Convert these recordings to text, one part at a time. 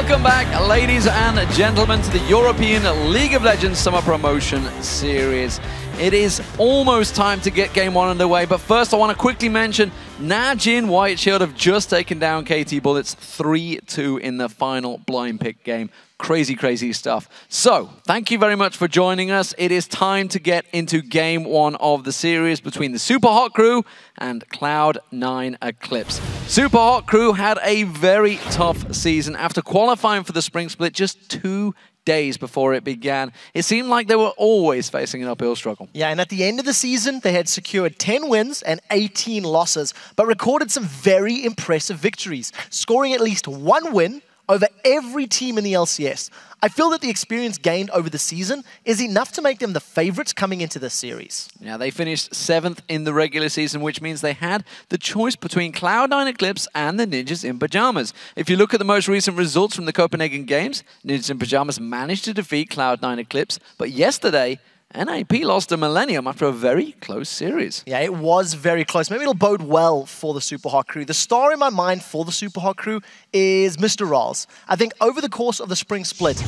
Welcome back, ladies and gentlemen, to the European League of Legends Summer Promotion Series. It is almost time to get Game 1 underway, but first I want to quickly mention Najin White Shield have just taken down KT Bullets 3-2 in the final blind pick game. Crazy, crazy stuff. So, thank you very much for joining us. It is time to get into Game 1 of the series between the Super Hot Crew and Cloud9 Eclipse. Super Hot Crew had a very tough season after qualifying for the Spring Split just 2 days before it began. It seemed like they were always facing an uphill struggle. Yeah, and at the end of the season, they had secured 10 wins and 18 losses, but recorded some very impressive victories, scoring at least 1 win over every team in the LCS. I feel that the experience gained over the season is enough to make them the favorites coming into this series. Yeah, they finished 7th in the regular season, which means they had the choice between Cloud9 Eclipse and the Ninjas in Pajamas. If you look at the most recent results from the Copenhagen Games, Ninjas in Pajamas managed to defeat Cloud9 Eclipse, but yesterday, NAP lost to Millennium after a very close series. Yeah, it was very close. Maybe it'll bode well for the Super Hot Crew. The star in my mind for the Super Hot Crew is MrRalleZ. I think over the course of the Spring Split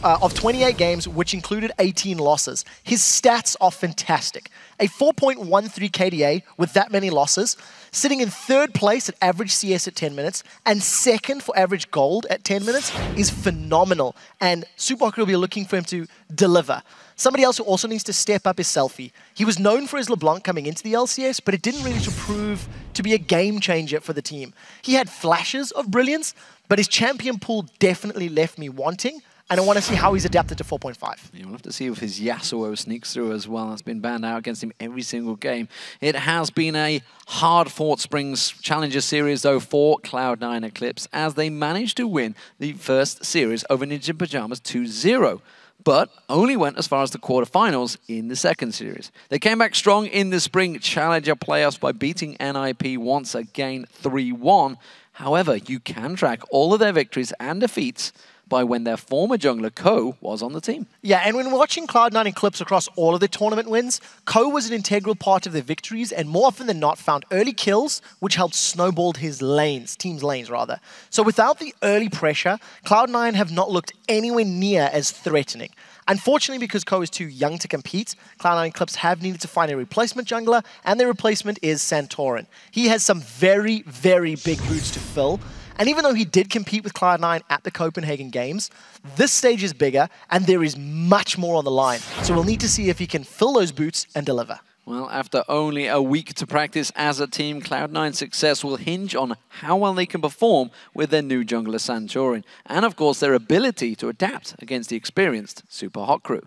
of 28 games, which included 18 losses, his stats are fantastic. A 4.13 KDA with that many losses, sitting in 3rd place at average CS at 10 minutes, and 2nd for average gold at 10 minutes is phenomenal. And Super Hot Crew will be looking for him to deliver. Somebody else who also needs to step up is SELFIE. He was known for his LeBlanc coming into the LCS, but it didn't really prove to be a game changer for the team. He had flashes of brilliance, but his champion pool definitely left me wanting, and I want to see how he's adapted to 4.5. Yeah, we'll have to see if his Yasuo sneaks through as well. That's been banned out against him every single game. It has been a hard-fought Springs Challenger series, though, for Cloud9 Eclipse, as they managed to win the first series over Ninja in Pajamas 2-0. But only went as far as the quarterfinals in the second series. They came back strong in the Spring Challenger playoffs by beating NIP once again 3-1. However, you can track all of their victories and defeats by when their former jungler, Ko, was on the team. Yeah, and when watching Cloud9 Eclipse across all of their tournament wins, Ko was an integral part of their victories and more often than not found early kills, which helped snowball his lanes, team's lanes rather. So without the early pressure, Cloud9 have not looked anywhere near as threatening. Unfortunately, because Ko is too young to compete, Cloud9 Eclipse have needed to find a replacement jungler, and their replacement is Santorin. He has some very, very big boots to fill. And even though he did compete with Cloud9 at the Copenhagen Games, this stage is bigger and there is much more on the line. So we'll need to see if he can fill those boots and deliver. Well, after only a week to practice as a team, Cloud9's success will hinge on how well they can perform with their new jungler Santorin. And of course, their ability to adapt against the experienced Super Hot Crew.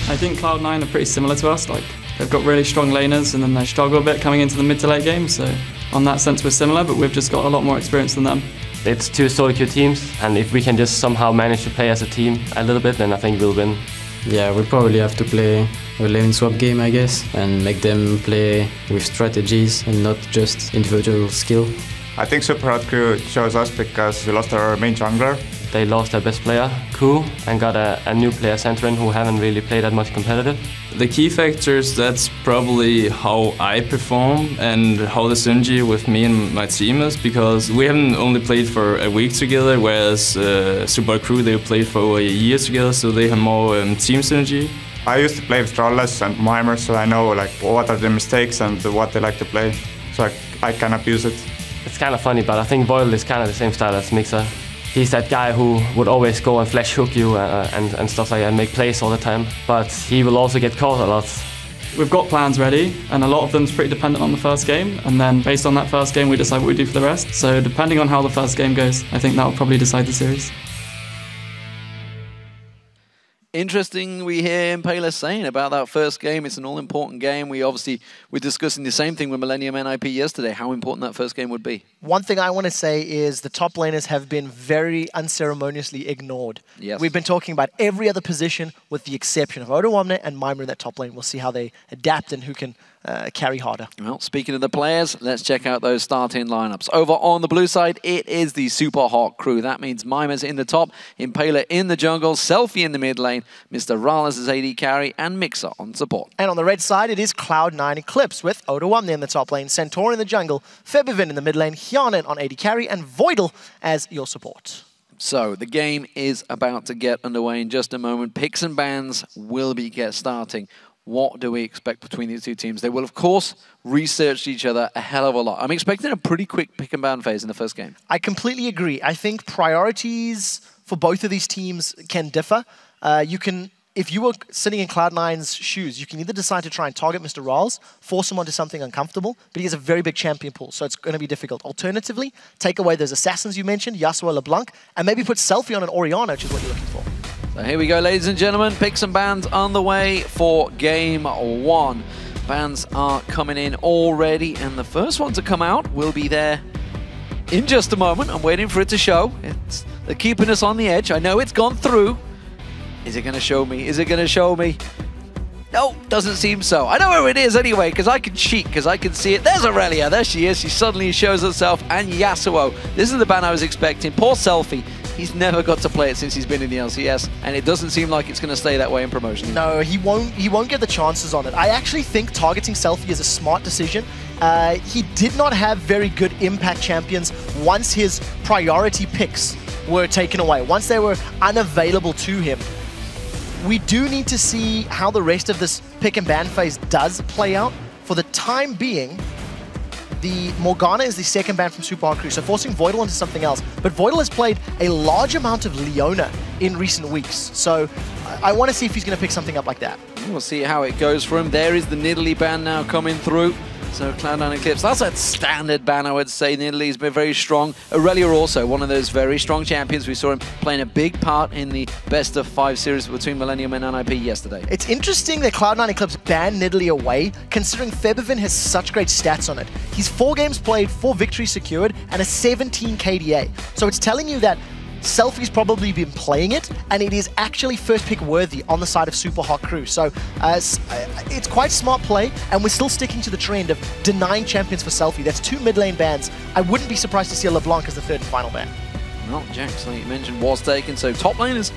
I think Cloud9 are pretty similar to us. Like, they've got really strong laners and then they struggle a bit coming into the mid to late game. So on that sense, we're similar, but we've just got a lot more experience than them. It's 2 solo queue teams, and if we can just somehow manage to play as a team a little bit, then I think we'll win. Yeah, we probably have to play a lane swap game, I guess, and make them play with strategies and not just individual skill. I think Super Hot Crew shows us because we lost our main jungler. They lost their best player, Ku, and got a new player, Santorin, who haven't really played that much competitive. The key factors, that's probably how I perform and how the synergy with me and my team is, because we haven't only played for a week together, whereas Super Crew, they played for over a year together, so they have more team synergy. I used to play with MrRalleZ and Mimer, so I know like what are the mistakes and what they like to play, so I can abuse it. It's kind of funny, but I think Voidal is kind of the same style as Migxa. He's that guy who would always go and flash hook you and stuff like that, and make plays all the time. But he will also get caught a lot. We've got plans ready, and a lot of them's pretty dependent on the first game. And then based on that first game, we decide what we do for the rest. So depending on how the first game goes, I think that will probably decide the series. Interesting, we hear Impaler saying about that first game. It's an all-important game. We're discussing the same thing with Millennium NIP yesterday, how important that first game would be. One thing I want to say is the top laners have been very unceremoniously ignored. Yes. We've been talking about every other position with the exception of Odoamne and Mimer in that top lane. We'll see how they adapt and who can carry harder. Well, speaking of the players, let's check out those starting lineups. Over on the blue side, it is the Super Hot Crew. That means Mimer's in the top, Impaler in the jungle, SELFIE in the mid lane, MrRalleZ as AD carry, and Migxa on support. And on the red side, it is Cloud9 Eclipse with Odoamne in the top lane, Santorin in the jungle, Febiven in the mid lane, Hyanin on AD carry, and Voidal as your support. So the game is about to get underway in just a moment. Picks and bans will be starting. What do we expect between these two teams? They will, of course, research each other a hell of a lot. I'm expecting a pretty quick pick and ban phase in the first game. I completely agree. I think priorities for both of these teams can differ. If you were sitting in Cloud9's shoes, you can either decide to try and target MrRalleZ, force him onto something uncomfortable, but he has a very big champion pool, so it's going to be difficult. Alternatively, take away those assassins you mentioned, Yasuo, LeBlanc, and maybe put SELFIE on an Orianna, which is what you're looking for. So here we go, ladies and gentlemen. Picks and bans on the way for game 1. Bans are coming in already, and the first one to come out will be there in just a moment. I'm waiting for it to show. They're keeping us on the edge. I know it's gone through. Is it going to show me? Is it going to show me? No, doesn't seem so. I know where it is anyway, because I can cheat, because I can see it. There's Aurelia. There she is. She suddenly shows herself. And Yasuo. This is the ban I was expecting. Poor SELFIE. He's never got to play it since he's been in the LCS, and it doesn't seem like it's going to stay that way in promotion. No, he won't get the chances on it. I actually think targeting SELFIE is a smart decision. He did not have very good impact champions once his priority picks were taken away, once they were unavailable to him. We do need to see how the rest of this pick and ban phase does play out. For the time being, the Morgana is the second ban from Super Hard Crew, so forcing Voidal into something else. But Voidal has played a large amount of Leona in recent weeks, so I want to see if he's going to pick something up like that. We'll see how it goes for him. There is the Nidalee ban now coming through. So Cloud9 Eclipse, that's a standard ban, I would say. Nidalee's been very strong. Aurelia also, one of those very strong champions. We saw him playing a big part in the best-of-5 series between Millennium and NIP yesterday. It's interesting that Cloud9 Eclipse banned Nidalee away, considering Febiven has such great stats on it. He's 4 games played, 4 victories secured, and a 17 KDA. So it's telling you that SELFIE's probably been playing it, and it is actually first pick worthy on the side of Super Hot Crew. So it's quite smart play, and we're still sticking to the trend of denying champions for SELFIE. That's 2 mid lane bans. I wouldn't be surprised to see a LeBlanc as the 3rd and final ban. Well, Jax, like you mentioned, was taken, so top lane is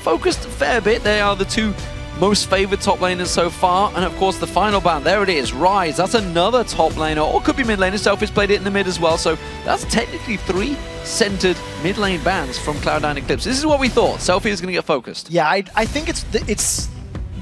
focused a fair bit. They are the 2 most favored top laners so far, and of course the final ban, there it is, Rise. That's another top laner, or could be mid laner. SELFIE's played it in the mid as well, so that's technically 3 centered mid lane bans from Cloud9 Eclipse. This is what we thought. SELFIE is going to get focused. Yeah, I think it's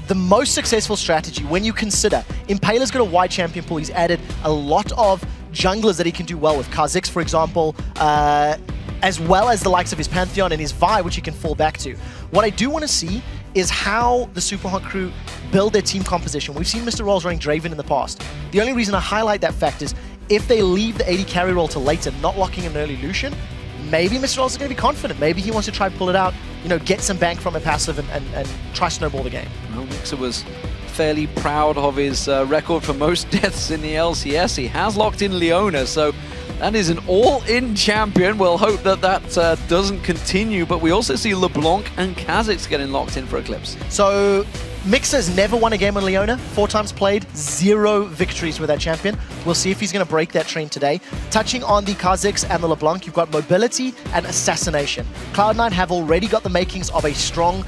the most successful strategy when you consider Impaler's got a wide champion pool. He's added a lot of junglers that he can do well with. Kha'Zix, for example, as well as the likes of his Pantheon and his Vi, which he can fall back to. What I do want to see is how the Super Hot Crew build their team composition. We've seen MrRalleZ running Draven in the past. The only reason I highlight that fact is if they leave the AD carry role to later, not locking in an early Lucian, maybe MrRalleZ is going to be confident. Maybe he wants to try and pull it out, you know, get some bank from a passive and try snowball the game. Well, Migxa was fairly proud of his record for most deaths in the LCS. He has locked in Leona, so that is an all-in champion. We'll hope that that doesn't continue, but we also see LeBlanc and Kha'Zix getting locked in for Eclipse. So Migxa's never won a game on Leona, 4 times played, 0 victories with that champion. We'll see if he's going to break that trend today. Touching on the Kha'Zix and the LeBlanc, you've got mobility and assassination. Cloud9 have already got the makings of a strong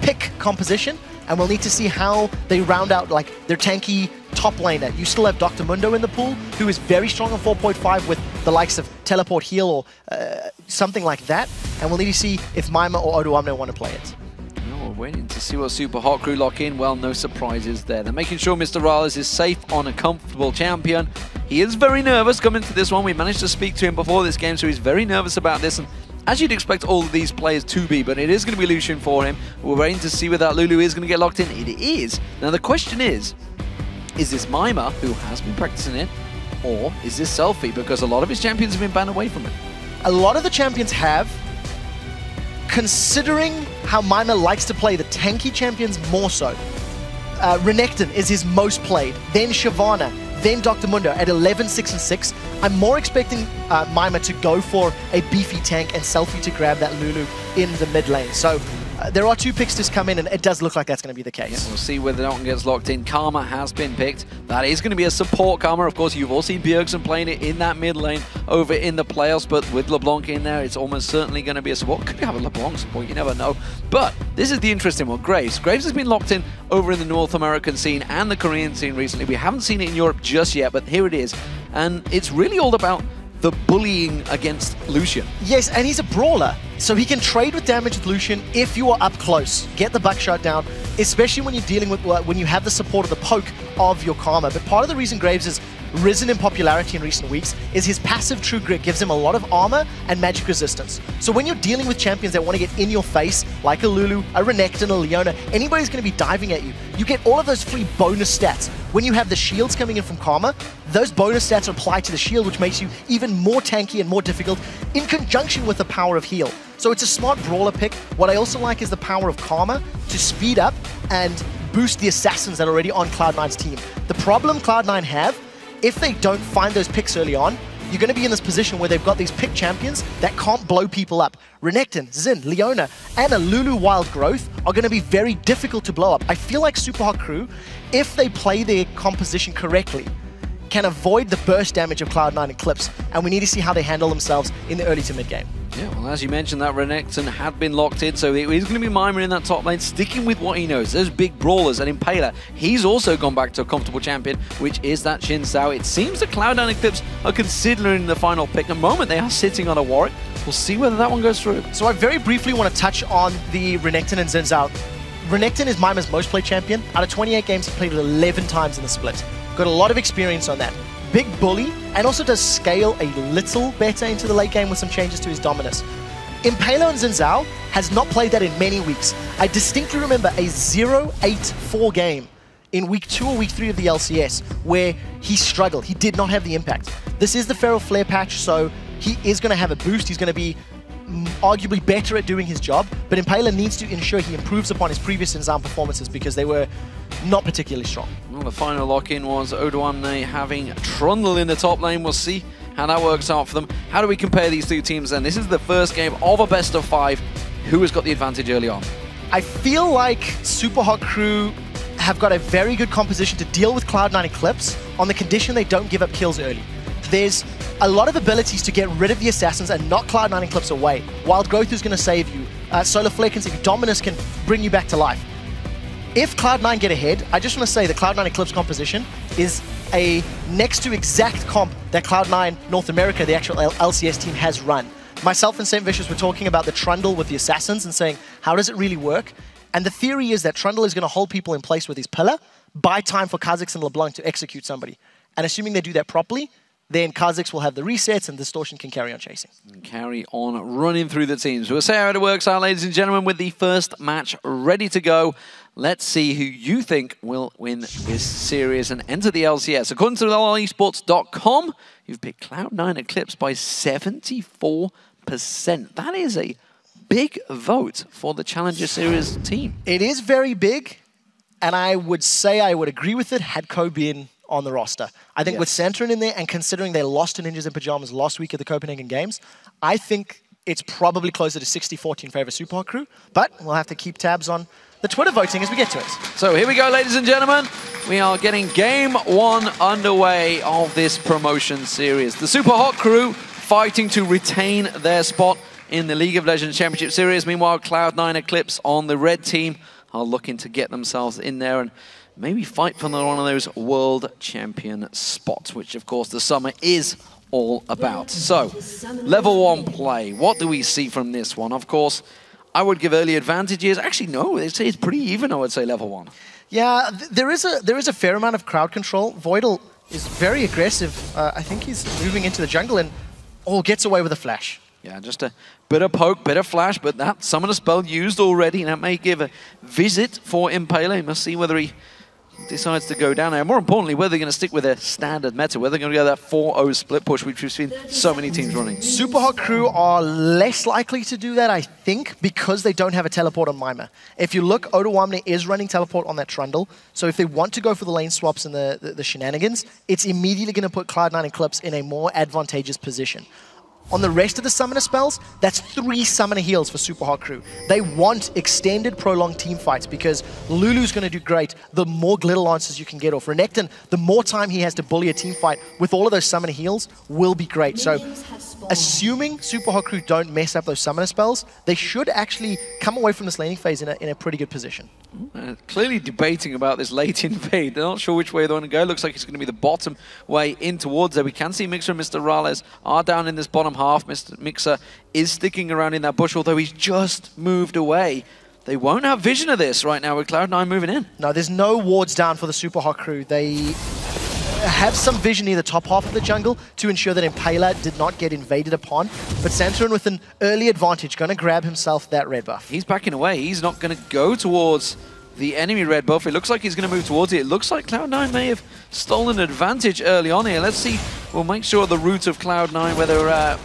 pick composition, and we'll need to see how they round out like their tanky top laner. You still have Dr. Mundo in the pool, who is very strong on 4.5 with the likes of Teleport Heal or something like that, and we'll need to see if Mimer or Odoamne want to play it. We're waiting to see what Super Hot Crew lock in. Well, no surprises there. They're making sure MrRalleZ is safe on a comfortable champion. He is very nervous coming to this one. We managed to speak to him before this game, so he's very nervous about this. And as you'd expect all of these players to be, but it is going to be Lucian for him. We're waiting to see whether that Lulu is going to get locked in. It is. Now the question is this Mimer, who has been practicing it, or is this SELFIE? Because a lot of his champions have been banned away from it. A lot of the champions have. Considering how Mimer likes to play the tanky champions more so, Renekton is his most played, then Shyvana, then Dr. Mundo at 11, 6, and 6. I'm more expecting Mimer to go for a beefy tank and SELFIE to grab that Lulu in the mid lane. So there are 2 picks to come in, and it does look like that's going to be the case. Yeah, we'll see whether that one gets locked in. Karma has been picked. That is going to be a support Karma. Of course, you've all seen Bjergsen playing it in that mid lane over in the playoffs, but with LeBlanc in there, it's almost certainly going to be a support. Could have a LeBlanc support, you never know. But this is the interesting one. Graves. Graves has been locked in over in the North American scene and the Korean scene recently. We haven't seen it in Europe just yet, but here it is. And it's really all about the bullying against Lucian. Yes, and he's a brawler, so he can trade with damage with Lucian if you are up close. Get the buckshot down, especially when you're dealing with, when you have the support of the poke of your Karma. But part of the reason Graves has risen in popularity in recent weeks is his passive True Grit gives him a lot of armor and magic resistance. So when you're dealing with champions that want to get in your face, like a Lulu, a Renekton, a Leona, anybody's going to be diving at you. You get all of those free bonus stats. When you have the shields coming in from Karma, those bonus stats apply to the shield, which makes you even more tanky and more difficult in conjunction with the power of heal. So it's a smart brawler pick. What I also like is the power of Karma to speed up and boost the assassins that are already on Cloud9's team. The problem Cloud9 have, if they don't find those picks early on, you're going to be in this position where they've got these pick champions that can't blow people up. Renekton, Xin, Leona, and a Lulu Wild Growth are going to be very difficult to blow up. I feel like Super Hot Crew, if they play their composition correctly, can avoid the burst damage of Cloud9 Eclipse, and we need to see how they handle themselves in the early to mid game. Yeah, well, as you mentioned, that Renekton had been locked in, so it is going to be Mimer in that top lane, sticking with what he knows. Those big brawlers, and Impaler, he's also gone back to a comfortable champion, which is that Xin Zhao. It seems the Cloud9 Eclipse are considering the final pick. At the moment, they are sitting on a Warwick. We'll see whether that one goes through. So I very briefly want to touch on the Renekton and Xin Zhao. Renekton is Mimer's most played champion. Out of 28 games, he played it 11 times in the split. Got a lot of experience on that. Big bully, and also does scale a little better into the late game with some changes to his dominance. Impaler and Xin Zhao has not played that in many weeks. I distinctly remember a 0-8-4 game in week 2 or week 3 of the LCS where he struggled. He did not have the impact. This is the Feral Flare patch, so he is going to have a boost. He's going to be arguably better at doing his job, but Impaler needs to ensure he improves upon his previous Xin Zhao performances because they were not particularly strong. Well, the final lock-in was Odoamne having Trundle in the top lane. We'll see how that works out for them. How do we compare these two teams then? This is the first game of a best of 5. Who has got the advantage early on? I feel like Super Hot Crew have got a very good composition to deal with Cloud9 Eclipse on the condition they don't give up kills early. There's a lot of abilities to get rid of the assassins and knock Cloud9 Eclipse away. Wild Growth is going to save you. Solar Flare can save you. Dominus can bring you back to life. If Cloud9 get ahead, I just want to say the Cloud9 Eclipse composition is a next to exact comp that Cloud9 North America, the actual LCS team, has run. Myself and St. Vicious were talking about the Trundle with the assassins and saying, how does it really work? And the theory is that Trundle is going to hold people in place with his pillar, buy time for Kha'Zix and LeBlanc to execute somebody. And assuming they do that properly, then Kha'Zix will have the resets and Distortion can carry on chasing. And carry on running through the teams. We'll see how it works out, ladies and gentlemen, with the first match ready to go. Let's see who you think will win this series and enter the LCS. According to esports.com, you've picked Cloud9 Eclipse by 74%. That is a big vote for the Challenger Series team. It is very big, and I would say I would agree with it had Ko been on the roster. I think with Santorin in there, and considering they lost to Ninjas in Pajamas last week at the Copenhagen Games, I think it's probably closer to 60-40 in favor of Super Hot Crew, but we'll have to keep tabs on the Twitter voting as we get to it. So here we go, ladies and gentlemen. We are getting game 1 underway of this promotion series. The Super Hot Crew fighting to retain their spot in the League of Legends Championship Series. Meanwhile, Cloud9 Eclipse on the red team are looking to get themselves in there and maybe fight for one of those world champion spots, which of course the summer is all about. So, level 1 play. What do we see from this one? Of course, I would give early advantages. Actually, no, it's pretty even, I would say, level 1. Yeah, there is a fair amount of crowd control. Voidal is very aggressive. I think he's moving into the jungle and gets away with a flash. Yeah, just a bit of poke, bit of flash, but that summoner spell used already, and that may give a visit for Impaler. Must see whether he decides to go down there. More importantly, whether they're going to stick with their standard meta, whether they're going to go that 4-0 split push, which we've seen so many teams running. Super Hot Crew are less likely to do that, I think, because they don't have a teleport on Mimer. If you look, Odoamne is running teleport on that Trundle, so if they want to go for the lane swaps and the shenanigans, it's immediately going to put Cloud9 Eclipse in a more advantageous position. on the rest of the summoner spells, that's 3 summoner heals for Super Hot Crew. They want extended, prolonged team fights because Lulu's going to do great the more glitter lances you can get off. Renekton, the more time he has to bully a team fight with all of those summoner heals will be great. So assuming Super Hot Crew don't mess up those summoner spells, they should actually come away from this laning phase in a pretty good position. Clearly debating about this late invade. They're not sure which way they want to go. Looks like it's going to be the bottom way in towards there. We can see Migxa and MrRalleZ are down in this bottom half. Migxa is sticking around in that bush, although he's just moved away. They won't have vision of this right now with Cloud9 moving in. No, there's no wards down for the Super Hot Crew. They have some vision near the top half of the jungle to ensure that Impaler did not get invaded upon. But Santorin with an early advantage, going to grab himself that red buff. He's backing away. He's not going to go towards the enemy red buff. It looks like he's going to move towards it. It looks like Cloud9 may have stolen advantage early on here. Let's see. We'll make sure the route of Cloud9, whether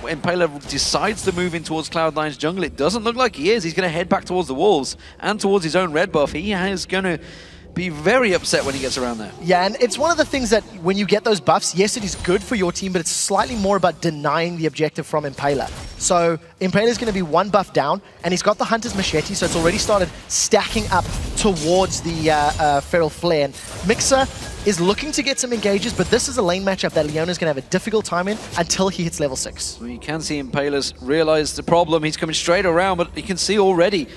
Impaler decides to move in towards Cloud9's jungle. It doesn't look like he is. He's going to head back towards the walls and towards his own red buff. He is going to be very upset when he gets around there. Yeah, and it's one of the things that when you get those buffs, yes, it is good for your team, but it's slightly more about denying the objective from Impaler. So Impaler's going to be 1 buff down, and he's got the Hunter's Machete, so it's already started stacking up towards the Feral Flare. And Migxa is looking to get some engages, but this is a lane matchup that Leona's going to have a difficult time in until he hits level 6. Well, you can see Impaler's realize the problem. He's coming straight around, but you can see already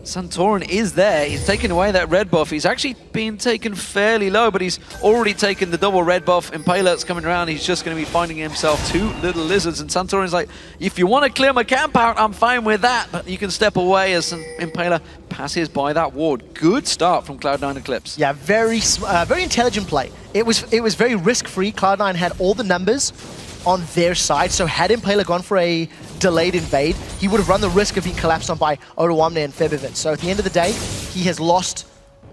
Santorin is there. He's taking away that red buff. He's actually been taken fairly low, but he's already taken the double red buff. Impaler's coming around. He's just going to be finding himself 2 little lizards. And Santorin's like, if you want to clear my camp out, I'm fine with that. But you can step away as Impaler passes by that ward. Good start from Cloud9 Eclipse. Yeah, very intelligent play. It was very risk-free. Cloud9 had all the numbers on their side, so had Impaler gone for a delayed invade, he would have run the risk of being collapsed on by Odoamne and Febivin. So at the end of the day, he has lost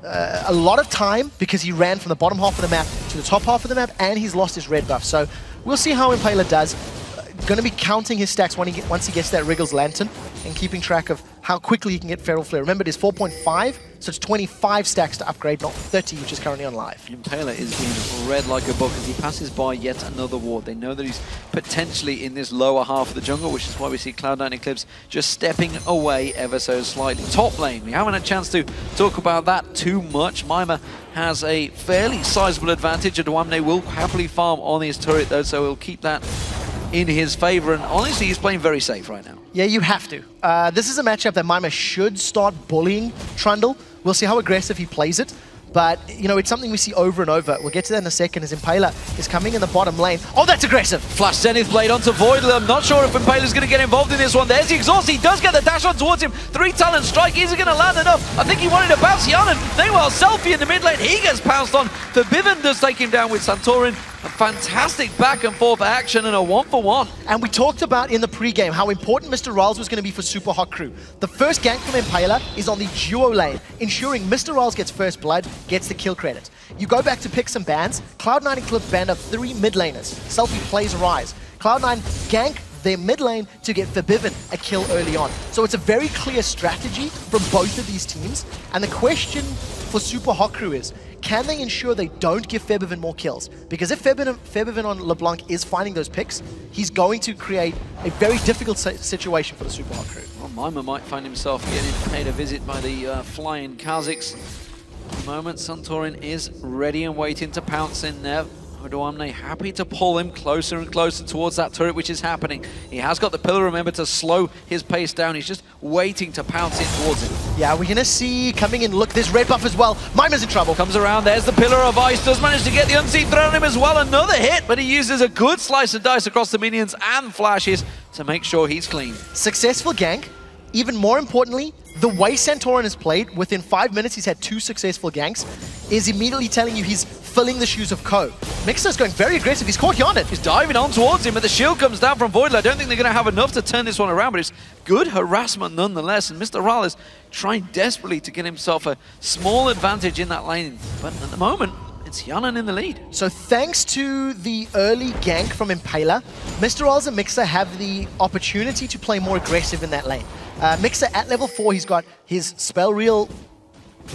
a lot of time because he ran from the bottom half of the map to the top half of the map, and he's lost his red buff. So we'll see how Impaler does. Going to be counting his stacks once he gets that Wriggles Lantern and keeping track of how quickly he can get Feral Flare. Remember, it is 4.5, so it's 25 stacks to upgrade, not 30, which is currently on live. Impaler is being read like a book as he passes by yet another ward. They know that he's potentially in this lower half of the jungle, which is why we see Cloud9 Eclipse just stepping away ever so slightly. Top lane, we haven't had a chance to talk about that too much. Mimer has a fairly sizable advantage. Odoamne will happily farm on his turret though, so he'll keep that in his favor, and honestly, he's playing very safe right now. Yeah, you have to. This is a matchup that Mimer should start bullying Trundle. We'll see how aggressive he plays it, but you know, it's something we see over and over. We'll get to that in a second as Impaler is coming in the bottom lane. Oh, that's aggressive! Flash Zenith Blade onto Voidler. I'm not sure if Impaler's going to get involved in this one. There's the exhaust. He does get the dash on towards him. 3 talent strike. Is he going to land enough? I think he wanted to bounce Yanan. Meanwhile, SELFIE in the mid lane. He gets pounced on. Febivin does take him down with Santorin. A fantastic back and forth action and a 1-for-1. And we talked about in the pregame how important MrRalleZ was going to be for Super Hot Crew. The first gank from Impaler is on the duo lane, ensuring MrRalleZ gets first blood, gets the kill credit. You go back to pick some bans. Cloud9 Eclipse banned up 3 mid laners. SELFIE plays Rise. Cloud9 gank their mid lane to get Febivin a kill early on. So it's a very clear strategy from both of these teams. And the question for Super Hot Crew is, can they ensure they don't give Febivin more kills? Because if Febivin on LeBlanc is finding those picks, he's going to create a very difficult situation for the Super Hot Crew. Well, Mimer might find himself getting paid a visit by the flying Kazakhs. At the moment, Santorin is ready and waiting to pounce in there. Odoamne happy to pull him closer and closer towards that turret, which is happening. He has got the pillar, remember, to slow his pace down. He's just waiting to pounce in towards him. Yeah, we're going to see coming in. Look, there's red buff as well. Mimer's in trouble. Comes around, there's the pillar of ice. Does manage to get the unseen thrown on him as well. Another hit, but he uses a good slice of dice across the minions and flashes to make sure he's clean. Successful gank. Even more importantly, the way Santorin has played, within 5 minutes he's had 2 successful ganks, is immediately telling you he's filling the shoes of Ko. Migxa's going very aggressive. He's caught Yanan. He's diving on towards him, but the shield comes down from Voidler. I don't think they're going to have enough to turn this one around, but it's good harassment nonetheless. And MrRalleZ trying desperately to get himself a small advantage in that lane. But at the moment, it's Yanan in the lead. So thanks to the early gank from Impaler, MrRalleZ and Migxa have the opportunity to play more aggressive in that lane. Migxa at level 4, he's got his spell reel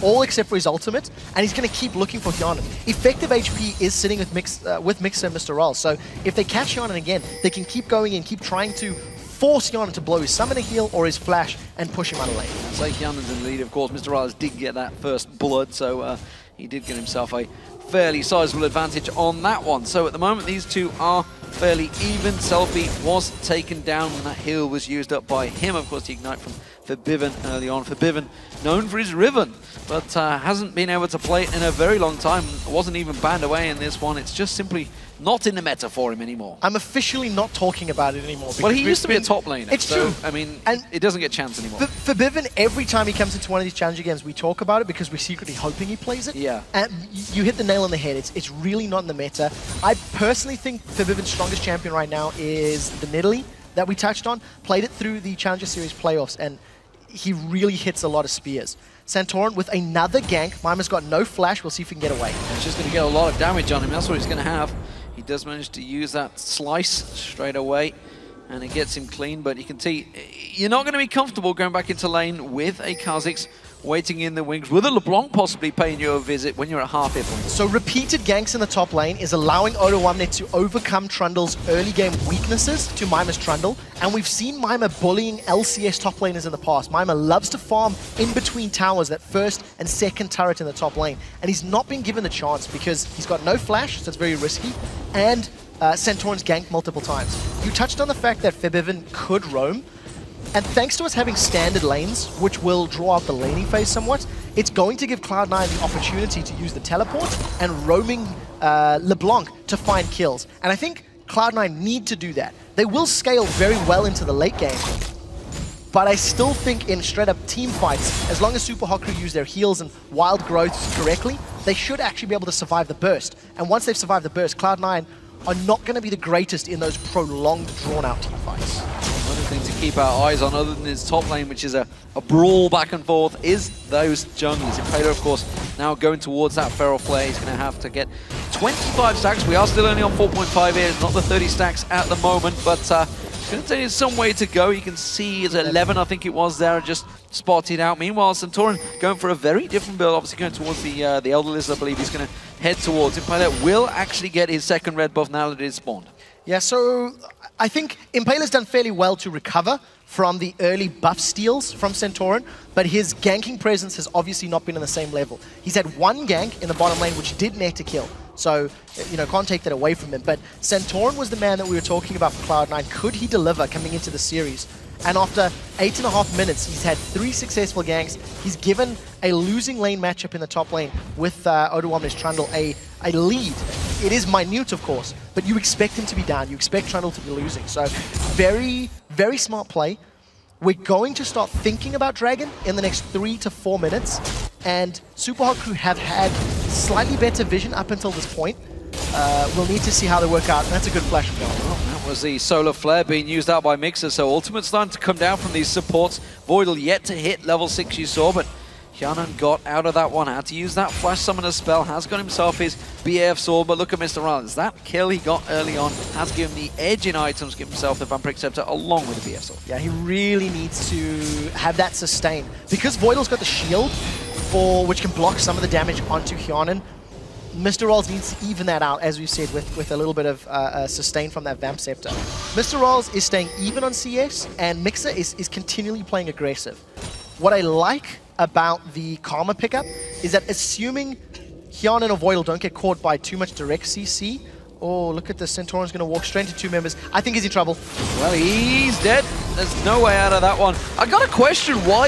all except for his ultimate, and he's going to keep looking for Hyanan. Effective HP is sitting with Migxa and MrRalleZ, so if they catch Hyanan again, they can keep going and keep trying to force Hyanan to blow his summoner heal or his flash and push him out of lane. So Hyanan's in the lead, of course. MrRalleZ did get that first blood, so he did get himself a fairly sizable advantage on that one. So at the moment, these two are fairly even. SELFIE was taken down when that heal was used up by him. Of course, the ignite from Forbidden early on. Forbidden, known for his Riven, but hasn't been able to play it in a very long time. Wasn't even banned away in this one. It's just simply not in the meta for him anymore. I'm officially not talking about it anymore. Well, he used to be a top laner. It's so, true. I mean, and it doesn't get chance anymore. Forbidden, every time he comes into one of these challenger games, we talk about it because we're secretly hoping he plays it. Yeah. And you hit the nail on the head. It's really not in the meta. I personally think Forbidden's strongest champion right now is the Nidalee that we touched on. Played it through the Challenger Series playoffs, and he really hits a lot of spears. Santorin with another gank. Mimer's got no flash. We'll see if he can get away. He's just going to get a lot of damage on him. That's what he's going to have. He does manage to use that slice straight away, and it gets him clean. But you can see, you're not going to be comfortable going back into lane with a Kha'Zix waiting in the wings, with a LeBlanc possibly paying you a visit when you're at half hit points. So repeated ganks in the top lane is allowing Odoamne to overcome Trundle's early game weaknesses to Mimer's Trundle, and we've seen Mimer bullying LCS top laners in the past. Mimer loves to farm in between towers, that first and second turret in the top lane, and he's not been given the chance because he's got no flash, so it's very risky, and Santorin's ganked multiple times. You touched on the fact that Forbidden could roam, and thanks to us having standard lanes, which will draw out the laning phase somewhat, it's going to give Cloud9 the opportunity to use the teleport and roaming LeBlanc to find kills. And I think Cloud9 need to do that. They will scale very well into the late game, but I still think in straight-up team fights, as long as Super Hot Crew use their heals and wild growths correctly, they should actually be able to survive the burst. And once they've survived the burst, Cloud9 are not going to be the greatest in those prolonged, drawn-out team fights. Another thing to keep our eyes on, other than his top lane, which is a brawl back and forth, is those junglers. Impaler, of course, now going towards that Feral Flare. He's going to have to get 25 stacks. We are still only on 4.5 here. It's not the 30 stacks at the moment, but it's going to take some way to go. You can see it's 11, I think it was there, just spotted out. Meanwhile, Santorin going for a very different build, obviously going towards the Elder Lizard, I believe he's going to head towards. Impaler will actually get his second red buff now that it is spawned. Yeah, so I think Impaler's done fairly well to recover from the early buff steals from Santorin, but his ganking presence has obviously not been on the same level. He's had one gank in the bottom lane, which did net a kill. So, you know, can't take that away from him. But Santorin was the man that we were talking about for Cloud9. Could he deliver coming into the series? And after 8.5 minutes, he's had 3 successful ganks. He's given a losing lane matchup in the top lane with Odoamne's Trundle a lead. It is minute, of course, but you expect him to be down. You expect Trundle to be losing. So very, very smart play. We're going to start thinking about Dragon in the next 3 to 4 minutes. And Super Hot Crew have had slightly better vision up until this point. We'll need to see how they work out, and that's a good flash from Voidal. That was the Solar Flare being used out by Migxa, so Ultimate's starting to come down from these supports. Voidal yet to hit level 6, you saw, but Hyanan got out of that one, had to use that Flash Summoner spell, has got himself his BAF sword, but look at MrRalleZ. That kill he got early on has given the edge in items, give himself the Vampiric Scepter along with the BAF sword. Yeah, he really needs to have that sustain. Because Voidal's got the shield, which can block some of the damage onto Hyanan, MrRalleZ needs to even that out, as we've said, with a little bit of sustain from that Vamp Scepter. MrRalleZ is staying even on CS, and Migxa is continually playing aggressive. What I like about the Karma pickup is that assuming Hyanan or Voidal don't get caught by too much direct CC, oh, look at this, Santorin's going to walk straight into 2 members. I think he's in trouble. Well, he's dead. There's no way out of that one. I got a question, why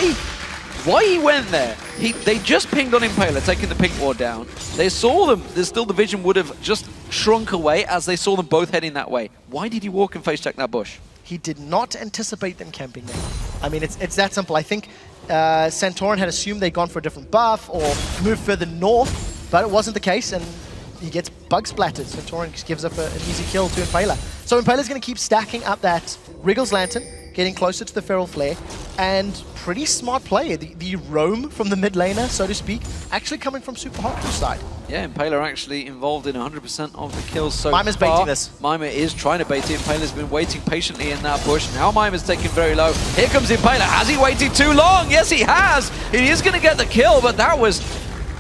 he went there? They just pinged on Impaler, taking the pink ward down. They saw them, still the vision would have just shrunk away as they saw them both heading that way. Why did he walk and face check that bush? He did not anticipate them camping there. I mean, it's that simple. I think Santorin had assumed they'd gone for a different buff or moved further north, but it wasn't the case, and he gets bug splattered. Santorin just gives up an easy kill to Impaler. So Impaler's going to keep stacking up that Wriggle's Lantern, getting closer to the Feral Flare, and pretty smart play. The roam from the mid laner, so to speak, actually coming from Super Hot Crew's side. Yeah, Impaler actually involved in 100% of the kills so Mimer's far. baiting this. Mimer is trying to bait it. Impaler's been waiting patiently in that bush. Now Mimer's taken very low. Here comes Impaler. Has he waited too long? Yes, he has. He is going to get the kill, but that was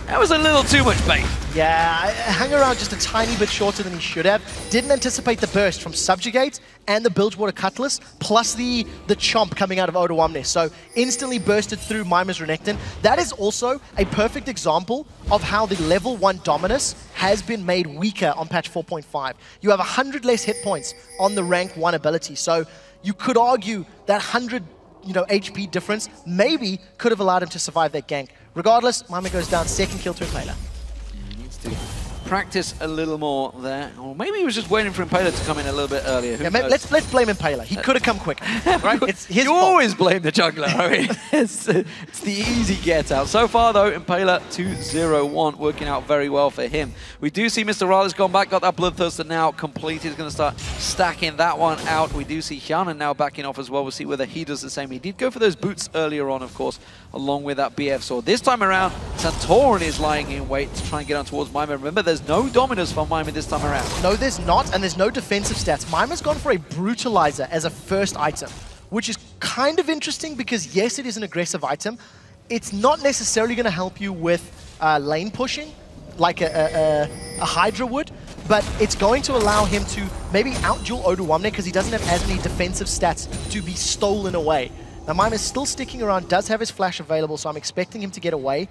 a little too much bait. Yeah, hung around just a tiny bit shorter than he should have. Didn't anticipate the burst from Subjugate and the Bilgewater Cutlass, plus the chomp coming out of Odoamne. So instantly bursted through Mimer's Renekton. That is also a perfect example of how the level 1 Dominus has been made weaker on patch 4.5. You have 100 less hit points on the rank 1 ability. So you could argue that 100 HP difference maybe could have allowed him to survive that gank. Regardless, Mimer goes down, second kill to Impaler. To practice a little more there, or maybe he was just waiting for Impaler to come in a little bit earlier. Yeah, let's blame Impaler. He could have come quicker, right? It's his fault. Always blame the jungler. I mean, it's the easy get out. So far though, Impaler 2-0-1 working out very well for him. We do see MrRalleZ gone back, got that Bloodthirster now completed. He's going to start stacking that one out. We do see Hjanen now backing off as well. We'll see whether he does the same. He did go for those boots earlier on, of course, along with that BF sword. This time around, Santorin is lying in wait to try and get on towards Mimer. Remember, there's no Dominus from Mimer this time around. No, there's not, and there's no defensive stats. Mimer's gone for a Brutalizer as a first item, which is kind of interesting because, yes, it is an aggressive item. It's not necessarily going to help you with lane pushing, like a Hydra would, but it's going to allow him to maybe out-duel Odoamne because he doesn't have as many defensive stats to be stolen away. Now, Mimer's still sticking around, does have his flash available, so I'm expecting him to get away.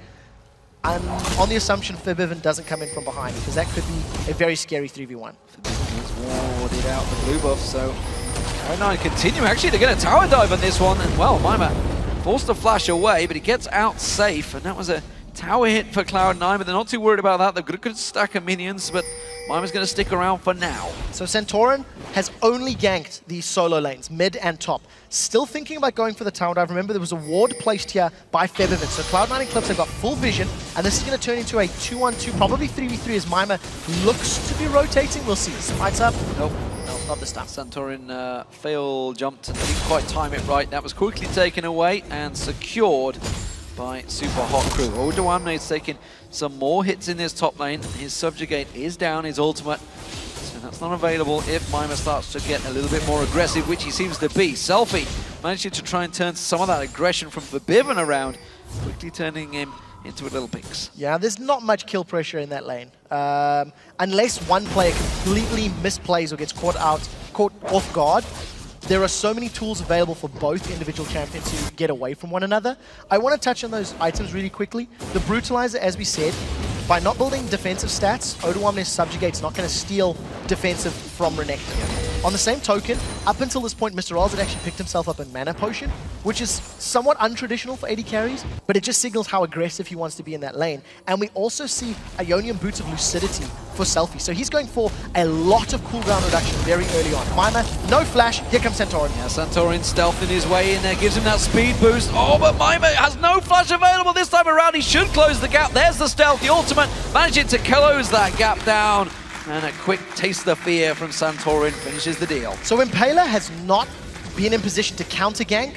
I'm on the assumption Forbidden doesn't come in from behind, because that could be a very scary 3v1. Forbidden has warded out the blue buff, so Cloud9 continue. Actually, they're going to tower dive on this one, and well, Mimer forced the flash away, but he gets out safe, and that was a tower hit for Cloud9, but they're not too worried about that. They've got a good stack of minions, but Mimer's going to stick around for now. So Santorin has only ganked these solo lanes, mid and top. Still thinking about going for the tower dive. Remember, there was a ward placed here by Febiven. So Cloud9 and Clips have got full vision, and this is going to turn into a 2-on-2, probably 3v3 as Mimer looks to be rotating. We'll see. Spites up. Nope. No, not this time. Santorin fail jumped and didn't quite time it right. That was quickly taken away and secured by Super Hot Crew. Odoamne is taking some more hits in this top lane. His Subjugate is down, his ultimate. So that's not available if Mimer starts to get a little bit more aggressive, which he seems to be. Selfie managing to try and turn some of that aggression from Forbidden around, quickly turning him into a little pix. Yeah, there's not much kill pressure in that lane. Unless one player completely misplays or gets caught off guard, there are so many tools available for both individual champions to get away from one another. I want to touch on those items really quickly. The Brutalizer, as we said, by not building defensive stats, Odoamne's Subjugate's not going to steal defensive from Renekton. On the same token, up until this point, MrRalleZ had actually picked himself up in Mana Potion, which is somewhat untraditional for AD carries, but it just signals how aggressive he wants to be in that lane. And we also see Ionian Boots of Lucidity for Selfie. So he's going for a lot of cooldown reduction very early on. Mimer, no flash, here comes Santorin. Yeah, Santorin stealthing his way in there, gives him that speed boost. Oh, but Mimer has no flash available this time around. He should close the gap. There's the stealth, the ultimate, managing to close that gap down. And a quick taste of fear from Santorin finishes the deal. So Impaler has not been in position to counter gank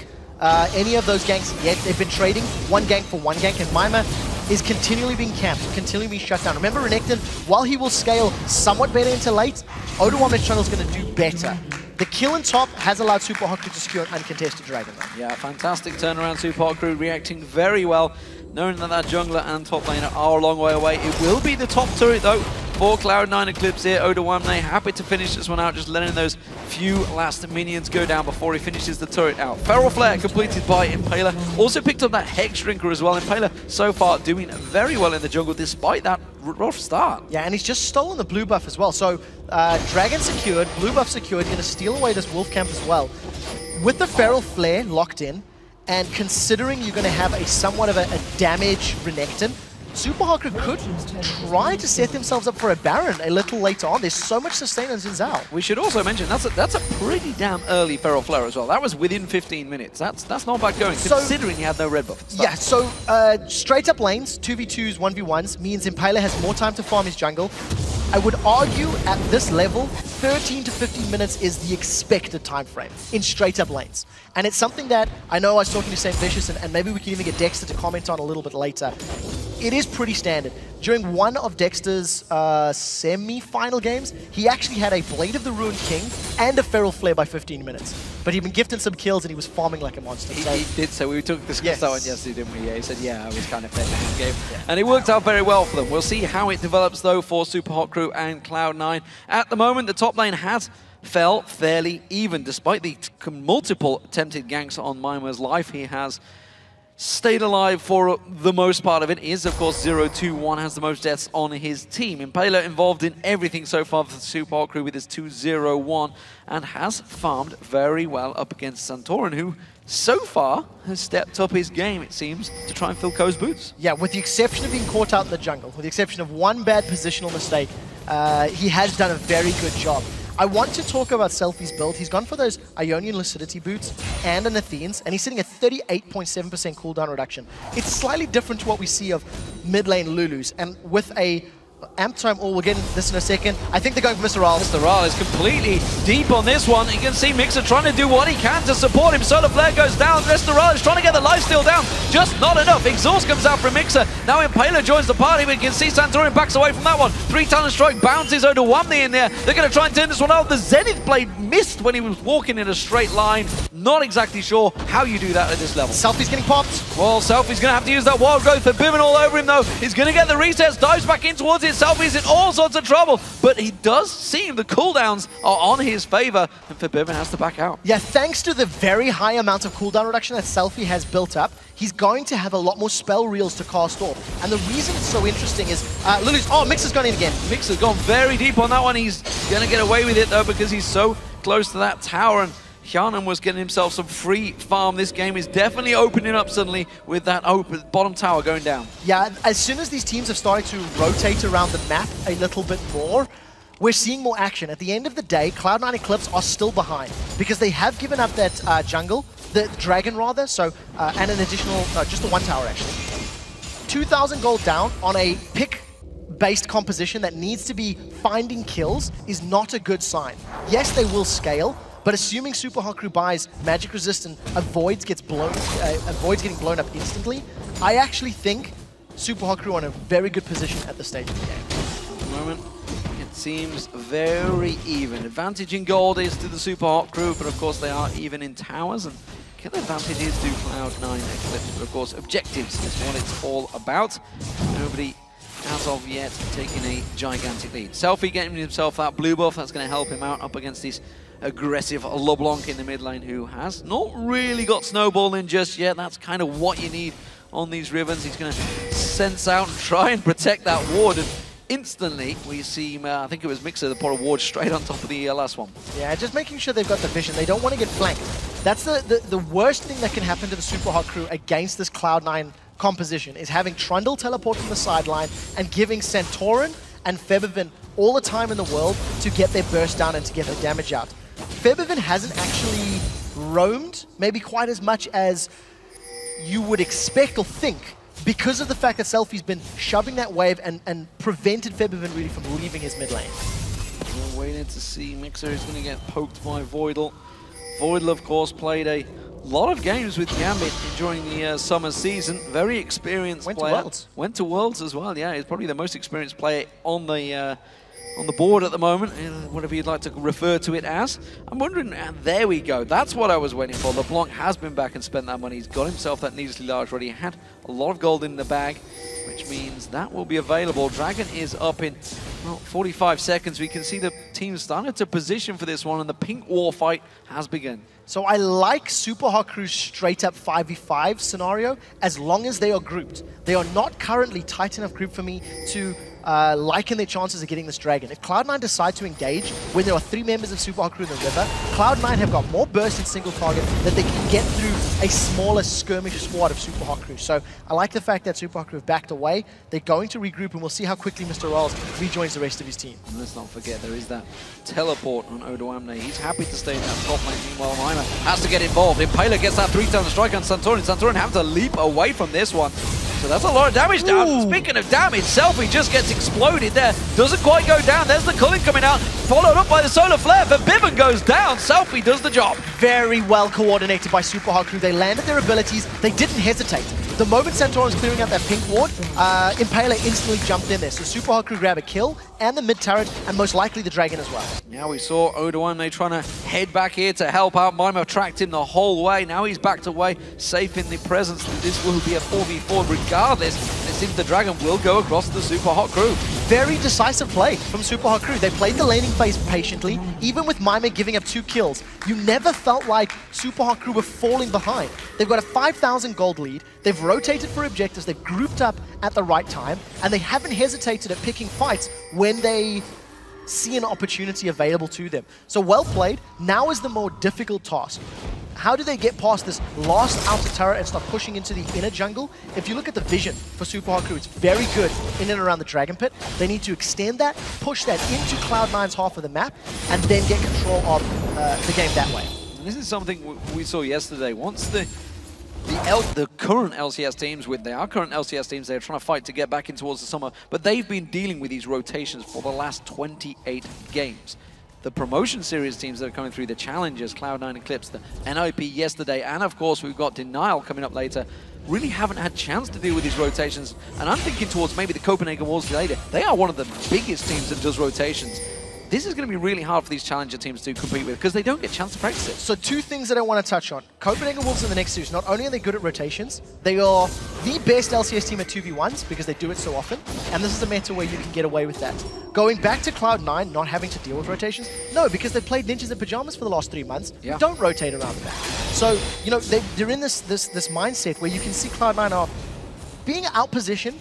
any of those ganks yet. They've been trading one gank for one gank, and Mimer is continually being camped, continually being shut down. Remember, Renekton, while he will scale somewhat better into late, Odoamne's channel is going to do better. The kill in top has allowed Super Hot Crew to secure an uncontested dragon though. Yeah, fantastic turnaround. Super Hot Crew reacting very well, knowing that that jungler and top laner are a long way away. It will be the top turret though for Cloud9 Eclipse here. Odoamne happy to finish this one out, just letting those few last minions go down before he finishes the turret out. Feral Flare completed by Impaler. Also picked up that Hex Drinker as well. Impaler so far doing very well in the jungle despite that rough start. Yeah, and he's just stolen the blue buff as well. So Dragon secured, blue buff secured, going to steal away this Wolf Camp as well. With the Feral Flare locked in, and considering you're going to have a somewhat of a damage Renekton, Super Hot Crew could try to set themselves up for a Baron a little later on. There's so much sustenance in Zal. We should also mention that's a pretty damn early Feral Flare as well. That was within 15 minutes. That's not bad going, so, considering he had no red buff. Yeah, so straight up lanes, 2v2s, 1v1s, means Impaler has more time to farm his jungle. I would argue at this level, 13 to 15 minutes is the expected time frame in straight up lanes. And it's something that I know I was talking to St. Vicious, and maybe we can even get Dexter to comment on a little bit later. it is pretty standard. During one of Dexter's semi-final games, he actually had a Blade of the Ruined King and a Feral Flare by 15 minutes. But he'd been gifted some kills and he was farming like a monster. He did so. We took this Yes. that one yesterday, didn't we? Yeah, he said, yeah, I was kind of fed in this game. And it worked out very well for them. We'll see how it develops, though, for Super Hot Crew and Cloud9. At the moment, the top lane has fell fairly even. Despite the multiple attempted ganks on Mimer's life, he has stayed alive for the most part of it. Is, of course, 0-2-1, has the most deaths on his team. Impaler involved in everything so far for the Super Hot Crew with his 2-0-1 and has farmed very well up against Santorin, who so far has stepped up his game, it seems, to try and fill Ko's boots. Yeah, with the exception of being caught out in the jungle, with the exception of one bad positional mistake, he has done a very good job. I want to talk about SELFIE's build. He's gone for those Ionian Lucidity boots and an Athene's, and he's sitting at 38.7% cooldown reduction. It's slightly different to what we see of mid lane Lulus, and with a amp time, we'll get into this in a second. I think they're going for MrRalleZ. MrRalleZ is completely deep on this one. You can see Migxa trying to do what he can to support him. Solar Flare goes down. MrRalleZ is trying to get the lifesteal down. Just not enough. Exhaust comes out from Migxa. Now Impaler joins the party. We can see Santorin backs away from that one. 3-ton strike bounces over Wamney in there. They're going to try and turn this one out. The Zenith Blade missed when he was walking in a straight line. Not exactly sure how you do that at this level. SELFIE's getting popped. Well, SELFIE's going to have to use that wild growth for Biven all over him, though. He's going to get the resets, dives back in towards it. SELFIE's in all sorts of trouble, but he does seem the cooldowns are on his favor, and Biven has to back out. Yeah, thanks to the very high amount of cooldown reduction that SELFIE has built up, he's going to have a lot more spell reels to cast off. And the reason it's so interesting is, Lulu's, oh, Mixer's gone in again. Mixer's gone very deep on that one. He's going to get away with it, though, because he's so close to that tower, and Hjarnan was getting himself some free farm. This game is definitely opening up suddenly with that bottom tower going down. Yeah, as soon as these teams have started to rotate around the map a little bit more, we're seeing more action. At the end of the day, Cloud9 Eclipse are still behind because they have given up that jungle, the dragon rather, so and an additional, just the one tower actually. 2,000 gold down on a pick-based composition that needs to be finding kills is not a good sign. Yes, they will scale, but assuming Super Hot Crew buys magic resist and avoids getting blown up instantly, I actually think Super Hot Crew are in a very good position at this stage of the game. At the moment, it seems very even. Advantage in gold is to the Super Hot Crew, but of course they are even in towers, and kill advantage is to Cloud9 Eclipse. But of course, objectives is what it's all about. Nobody as of yet taking a gigantic lead. SELFIE getting himself that blue buff, that's going to help him out up against this aggressive LeBlanc in the mid lane, who has not really got snowball in just yet. That's kind of what you need on these ribbons. He's going to sense out and try and protect that ward, and instantly we see, I think it was Migxa that put a ward straight on top of the last one. Yeah, just making sure they've got the vision. They don't want to get flanked. That's the worst thing that can happen to the Super Hot Crew against this Cloud9 composition, is having Trundle teleport from the sideline and giving Santorin and Febiven all the time in the world to get their burst down and to get their damage out. Febiven hasn't actually roamed maybe quite as much as you would expect or think, because of the fact that SELFIE's been shoving that wave and prevented Febiven really from leaving his mid lane. We're waiting to see. Migxa is going to get poked by Voidal. Voidal, of course, played a lot of games with Gambit during the summer season. Very experienced player. Went to Worlds. Went to Worlds as well, yeah. He's probably the most experienced player on the board at the moment, whatever you'd like to refer to it as. I'm wondering, there we go. That's what I was waiting for. LeBlanc has been back and spent that money. He's got himself that needlessly large already. He had a lot of gold in the bag, which means that will be available. Dragon is up in, well, 45 seconds. We can see the team started to position for this one, and the pink war fight has begun. So I like Super Hot Crew's straight up 5v5 scenario as long as they are grouped. They are not currently tight enough grouped for me to liken their chances of getting this dragon. If Cloud9 decide to engage when there are 3 members of Super Hot Crew in the river, Cloud9 have got more burst in single target that they can get through a smaller skirmish squad of Super Hot Crew. So I like the fact that Super Hot Crew have backed away. They're going to regroup, and we'll see how quickly MrRalleZ rejoins the rest of his team. And let's not forget, there is that teleport on Odoamne. He's happy to stay in that top lane. Meanwhile, Mimer has to get involved. Impaler gets that 3-ton strike on Santorin. Santorin having to leap away from this one. So that's a lot of damage down. Ooh. Speaking of damage, SELFIE just gets exploded there. Doesn't quite go down. There's the culling coming out, followed up by the solar flare. Forbidden goes down. SELFIE does the job. Very well coordinated by Super Hot Crew. They landed their abilities. They didn't hesitate. The moment Santorin was clearing out that pink ward, Impaler instantly jumped in there. So Super Hot Crew grab a kill and the mid turret, and most likely the dragon as well. Now we saw Odoamne trying to head back here to help out. Mimer tracked him the whole way. Now he's backed away, safe in the presence that this will be a 4v4 regardless. It seems the dragon will go across the Super Hot Crew. Very decisive play from Super Hot Crew. They played the laning phase patiently, even with Mimer giving up 2 kills. You never felt like Super Hot Crew were falling behind. They've got a 5,000 gold lead. They've rotated for objectives. They've grouped up at the right time, and they haven't hesitated at picking fights when they see an opportunity available to them. So well played. Now is the more difficult task. How do they get past this last outer turret and start pushing into the inner jungle? If you look at the vision for Super Hot Crew, it's very good in and around the Dragon Pit. They need to extend that, push that into Cloud9's half of the map, and then get control of the game that way. And this is something we saw yesterday. Once the current LCS teams, they're trying to fight to get back in towards the summer, but they've been dealing with these rotations for the last 28 games. The promotion series teams that are coming through, the challengers, Cloud9 Eclipse, the NIP yesterday, and of course we've got Denial coming up later, really haven't had a chance to deal with these rotations. And I'm thinking towards maybe the Copenhagen Wolski later. They are one of the biggest teams that does rotations. This is going to be really hard for these challenger teams to compete with because they don't get a chance to practice it. So 2 things that I want to touch on. Copenhagen Wolves in the next series, not only are they good at rotations, they are the best LCS team at 2v1s because they do it so often, and this is a meta where you can get away with that. Going back to Cloud9 not having to deal with rotations, no, because they've played ninjas in pajamas for the last 3 months. Yeah. Don't rotate around the map. So, you know, they're in this mindset where you can see Cloud9 are being outpositioned.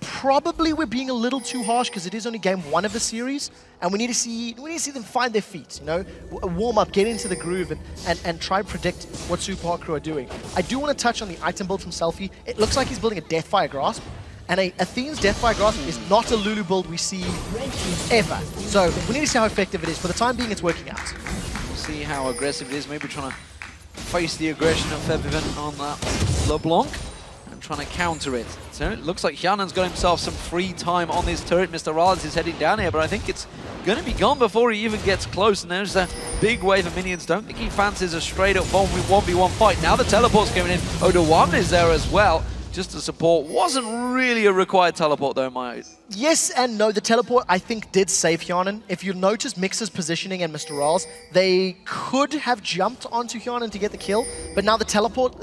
Probably we're being a little too harsh because it is only game 1 of the series, and we need to see them find their feet, you know, warm up, get into the groove, and try to predict what Super Hot Crew are doing. I do want to touch on the item build from SELFIE. It looks like he's building a Deathfire Grasp, and Athene's Deathfire Grasp is not a Lulu build we see ever. So we need to see how effective it is. For the time being, it's working out. We'll see how aggressive it is. Maybe trying to face the aggression of Febiven on that LeBlanc. Trying to counter it. So it looks like Hyanen's got himself some free time on this turret. MrRalleZ is heading down here, but I think it's going to be gone before he even gets close. And there's a big wave of minions. Don't think he fancies a straight up 1v1 fight. Now the teleport's coming in. Odoamne is there as well, just to support. Wasn't really a required teleport though, Mike. Yes and no. The teleport, I think, did save Hyanen. If you notice Migxa's positioning and MrRalleZ, they could have jumped onto Hyanen to get the kill, but now the teleport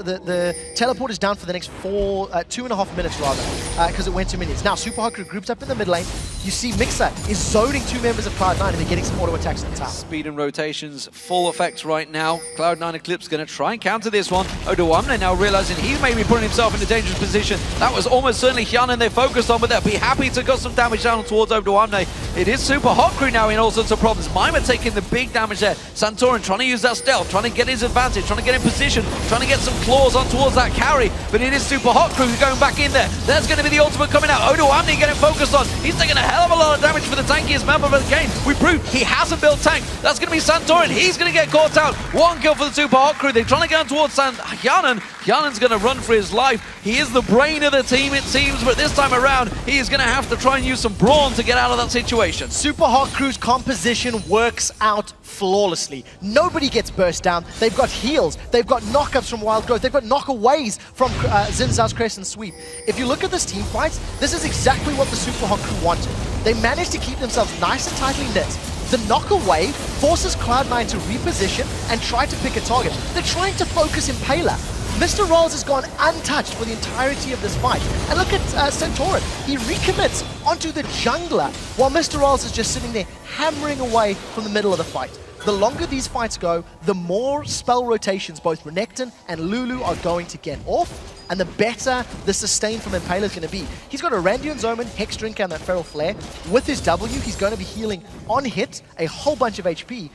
is down for the next 2.5 minutes rather, because it went to minions. Now Super Hot Crew groups up in the mid lane. You see Migxa is zoning 2 members of Cloud9 and they're getting some auto attacks in the tower. Speed and rotations, full effect right now. Cloud9 Eclipse going to try and counter this one. Odoamne now realizing he's maybe putting himself in a dangerous position. That was almost certainly Hyanen they focused on, but they'll be happy to go some damage down towards Odoamne. It is Super Hot Crew now in all sorts of problems. Mimer taking the big damage there. Santorin trying to use that stealth, trying to get his advantage, trying to get in position, trying to get some claws on towards that carry. But it is Super Hot Crew going back in there. There's going to be the ultimate coming out. Odoamne getting focused on. He's taking a hell of a lot of damage for the tankiest member of the game. We proved he hasn't built tank. That's going to be Santorin. He's going to get caught out. 1 kill for the Super Hot Crew. They're trying to get on towards Hyanen. Hyanen's going to run for his life. He is the brain of the team, it seems, but this time around, he is going to have to try and use some brawn to get out of that situation. Super Hot Crew's composition works out flawlessly. Nobody gets burst down. They've got heals. They've got knockups from Wild Growth. They've got knockaways from Xin Zhao's Crescent Sweep. If you look at this team fight, this is exactly what the Super Hot Crew wanted. They managed to keep themselves nice and tightly knit. The knockaway forces Cloud9 to reposition and try to pick a target. They're trying to focus Impaler. MrRalleZ has gone untouched for the entirety of this fight. And look at Santorin. He recommits onto the jungler while MrRalleZ is just sitting there hammering away from the middle of the fight. The longer these fights go, the more spell rotations both Renekton and Lulu are going to get off, and the better the sustain from Impaler is going to be. He's got a Randuin's Omen, Hex Drink, and that Feral Flare. With his W, he's going to be healing on hit a whole bunch of HP,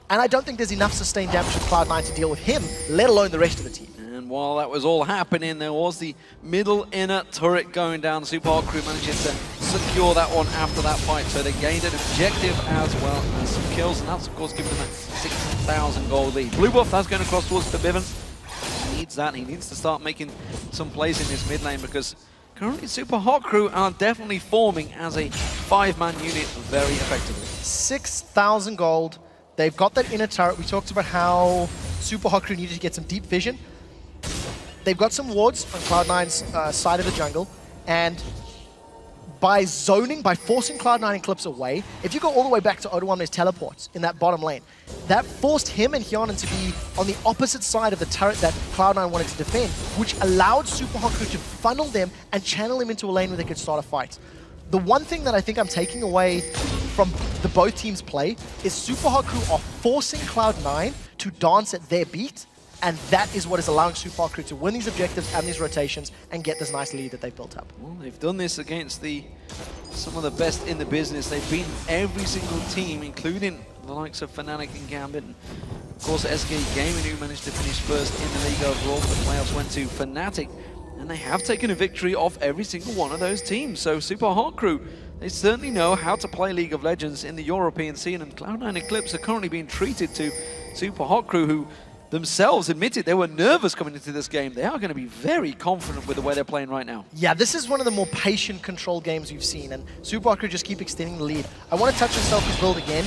and I don't think there's enough sustained damage from Cloud9 to deal with him, let alone the rest of the team. And while that was all happening, there was the middle inner turret going down. The Super Hot Crew managing to secure that one after that fight. So they gained an objective as well as some kills. And that's, of course, giving them a 6,000 gold lead. Blue buff, that's going across towards Forbidden. Need needs that. He needs to start making some plays in his mid lane because currently Super Hot Crew are definitely forming as a 5-man unit very effectively. 6,000 gold. They've got that inner turret. We talked about how Super Hot Crew needed to get some deep vision. They've got some wards on Cloud9's side of the jungle, and by zoning, by forcing Cloud9 and Clips away, if you go all the way back to Odoamne's teleports in that bottom lane, that forced him and Hyonin to be on the opposite side of the turret that Cloud9 wanted to defend, which allowed Super Hot Crew to funnel them and channel him into a lane where they could start a fight. The one thing that I think I'm taking away from the both teams' play is Super Hot Crew are forcing Cloud9 to dance at their beat, and that is what is allowing Super Hot Crew to win these objectives and these rotations and get this nice lead that they've built up. Well, they've done this against some of the best in the business. They've beaten every single team, including the likes of Fnatic and Gambit. And of course, SK Gaming, who managed to finish first in the league overall, but the playoffs went to Fnatic. And they have taken a victory off every single one of those teams. So Super Hot Crew, they certainly know how to play League of Legends in the European scene. And Cloud9 Eclipse are currently being treated to Super Hot Crew, who themselves admitted they were nervous coming into this game. They are going to be very confident with the way they're playing right now. Yeah, this is one of the more patient control games we've seen, and Super Hot Crew just keep extending the lead. I want to touch on SELFIE's build again.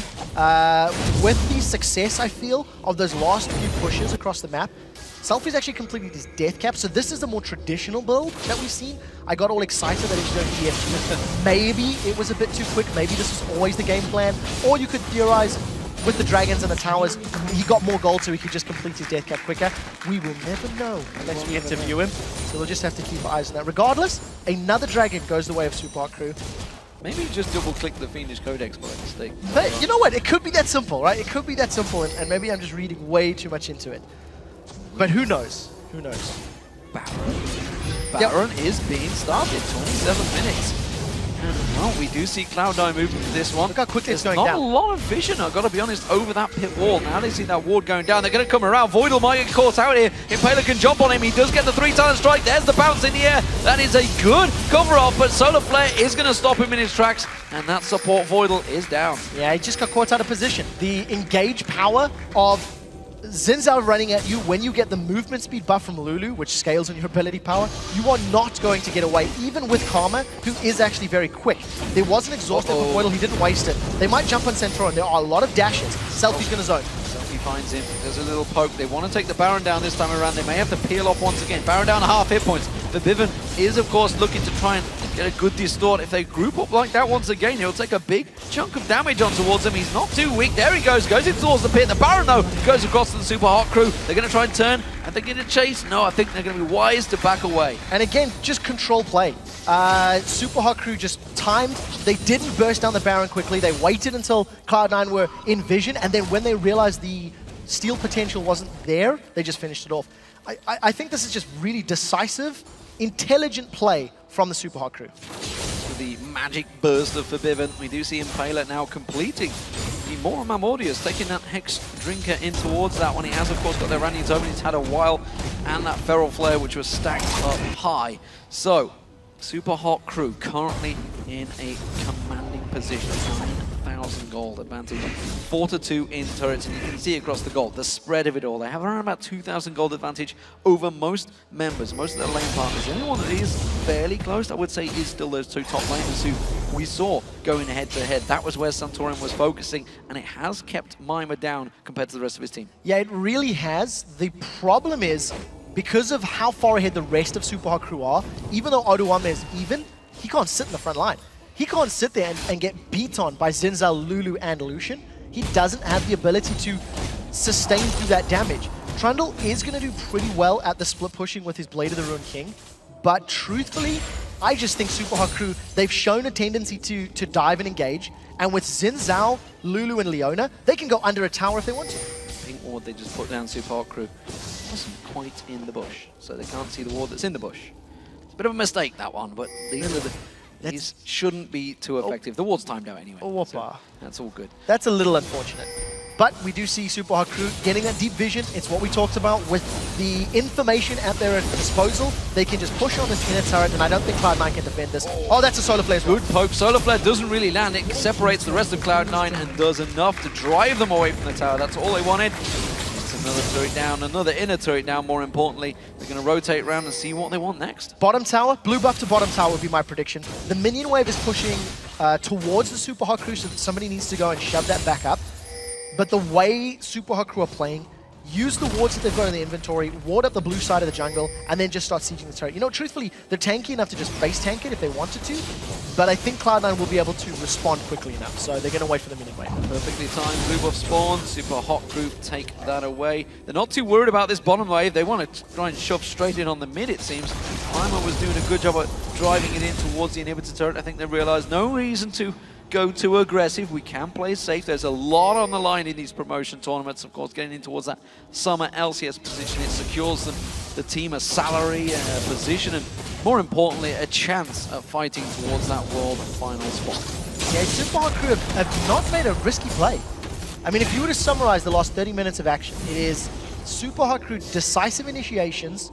With the success, I feel, of those last few pushes across the map, SELFIE's actually completed his death cap, so this is the more traditional build that we've seen. I got all excited that he was going to EFG. Maybe it was a bit too quick, maybe this was always the game plan, or you could theorize with the dragons and the towers, he got more gold so he could just complete his death cap quicker. We will never know unless we interview him, so we'll just have to keep our eyes on that. Regardless, another dragon goes the way of Super Hot Crew. Maybe just double-click the Fiendish Codex by mistake. But you know what? It could be that simple, right? It could be that simple, and maybe I'm just reading way too much into it. But who knows? Who knows? Baron is being started, 27 minutes. And, well, we do see Cloud9 moving to this one. Look how quickly it's There's going not down. a lot of vision, I've got to be honest, over that pit wall. Now they see that ward going down. They're going to come around. Voidal might get caught out here. Impaler can jump on him. He does get the 3-talent strike. There's the bounce in the air. That is a good cover-off, but Solar Flare is going to stop him in his tracks, and that support Voidal is down. Yeah, he just got caught out of position. The engage power of Xin Zhao running at you when you get the movement speed buff from Lulu, which scales on your ability power, you are not going to get away, even with Karma, who is actually very quick. There was an exhausted with Voidal, he didn't waste it. They might jump on Centauran, there are a lot of dashes. Selfie's going to zone. Selfie finds him, there's a little poke. They want to take the Baron down this time around. They may have to peel off once again. Baron down half hit points. The Viven is, of course, looking to try and get a good distort. If they group up like that once again, he'll take a big chunk of damage on towards him. He's not too weak. There he goes in towards the pit. The Baron, though, goes across to the Super Hot Crew. They're going to try and turn. Are they going to chase? No, I think they're going to be wise to back away. And again, just control play. Super Hot Crew just timed. They didn't burst down the Baron quickly. They waited until Cloud9 were in vision, and then when they realized the steal potential wasn't there, they just finished it off. I think this is just really decisive, intelligent play from the Super Hot Crew. With the magic burst of Forbidden, we do see Impaler now completing the more Mamordius, taking that Hex Drinker in towards that one. He has, of course, got their Randy's open. He's had a while, and that Feral Flare, which was stacked up high. So, Super Hot Crew currently in a commanding position. 9,000 gold advantage. 4-2 in turrets, and you can see across the gold, the spread of it all. They have around about 2,000 gold advantage over most members, most of their lane partners. The only one that is fairly close, I would say, is still those two top laners who we saw going head-to-head. That was where Centauran was focusing, and it has kept Mimer down compared to the rest of his team. Yeah, it really has. The problem is, because of how far ahead the rest of Super Hot Crew are, even though Odoamne is even, he can't sit in the front line. He can't sit there and get beat on by Xin Zhao, Lulu, and Lucian. He doesn't have the ability to sustain through that damage. Trundle is going to do pretty well at the split pushing with his Blade of the Ruined King, but truthfully, I just think Super Hot Crew, they've shown a tendency to dive and engage, and with Xin Zhao, Lulu, and Leona, they can go under a tower if they want to. I think ward they just put down Super Hot Crew wasn't quite in the bush, so they can't see the ward that's in the bush. It's a bit of a mistake, that one, but these shouldn't be too effective. The ward's timed out anyway. So that's all good. That's a little unfortunate. But we do see Super Hot Crew getting that deep vision. It's what we talked about. With the information at their disposal, they can just push on this inner turret, and I don't think Cloud9 can defend this. Oh, that's a Solar Flare as well. Good poke. Solar Flare doesn't really land. It separates the rest of Cloud9 and does enough to drive them away from the tower. That's all they wanted. It's another turret down, another inner turret down, more importantly. They're going to rotate around and see what they want next. Bottom tower, blue buff to bottom tower would be my prediction. The minion wave is pushing towards the Super Hot Crew, so that somebody needs to go and shove that back up. But the way Super Hot Crew are playing, use the wards that they've got in the inventory, ward up the blue side of the jungle, and then just start sieging the turret. You know, truthfully, they're tanky enough to just base tank it if they wanted to, but I think Cloud9 will be able to respond quickly enough, so they're going to wait for the minion wave. Perfectly timed blue buff spawn, Super Hot Crew take that away. They're not too worried about this bottom wave, they want to try and shove straight in on the mid, it seems. Mimer was doing a good job at driving it in towards the inhibitor turret. I think they realized no reason to go too aggressive. We can play safe. There's a lot on the line in these promotion tournaments. Of course, getting in towards that summer LCS position, it secures them, the team a salary and a position, and more importantly, a chance at fighting towards that world final spot. Yeah, Super Hot Crew have not made a risky play. I mean, if you were to summarize the last 30 minutes of action, it is Super Hot Crew decisive initiations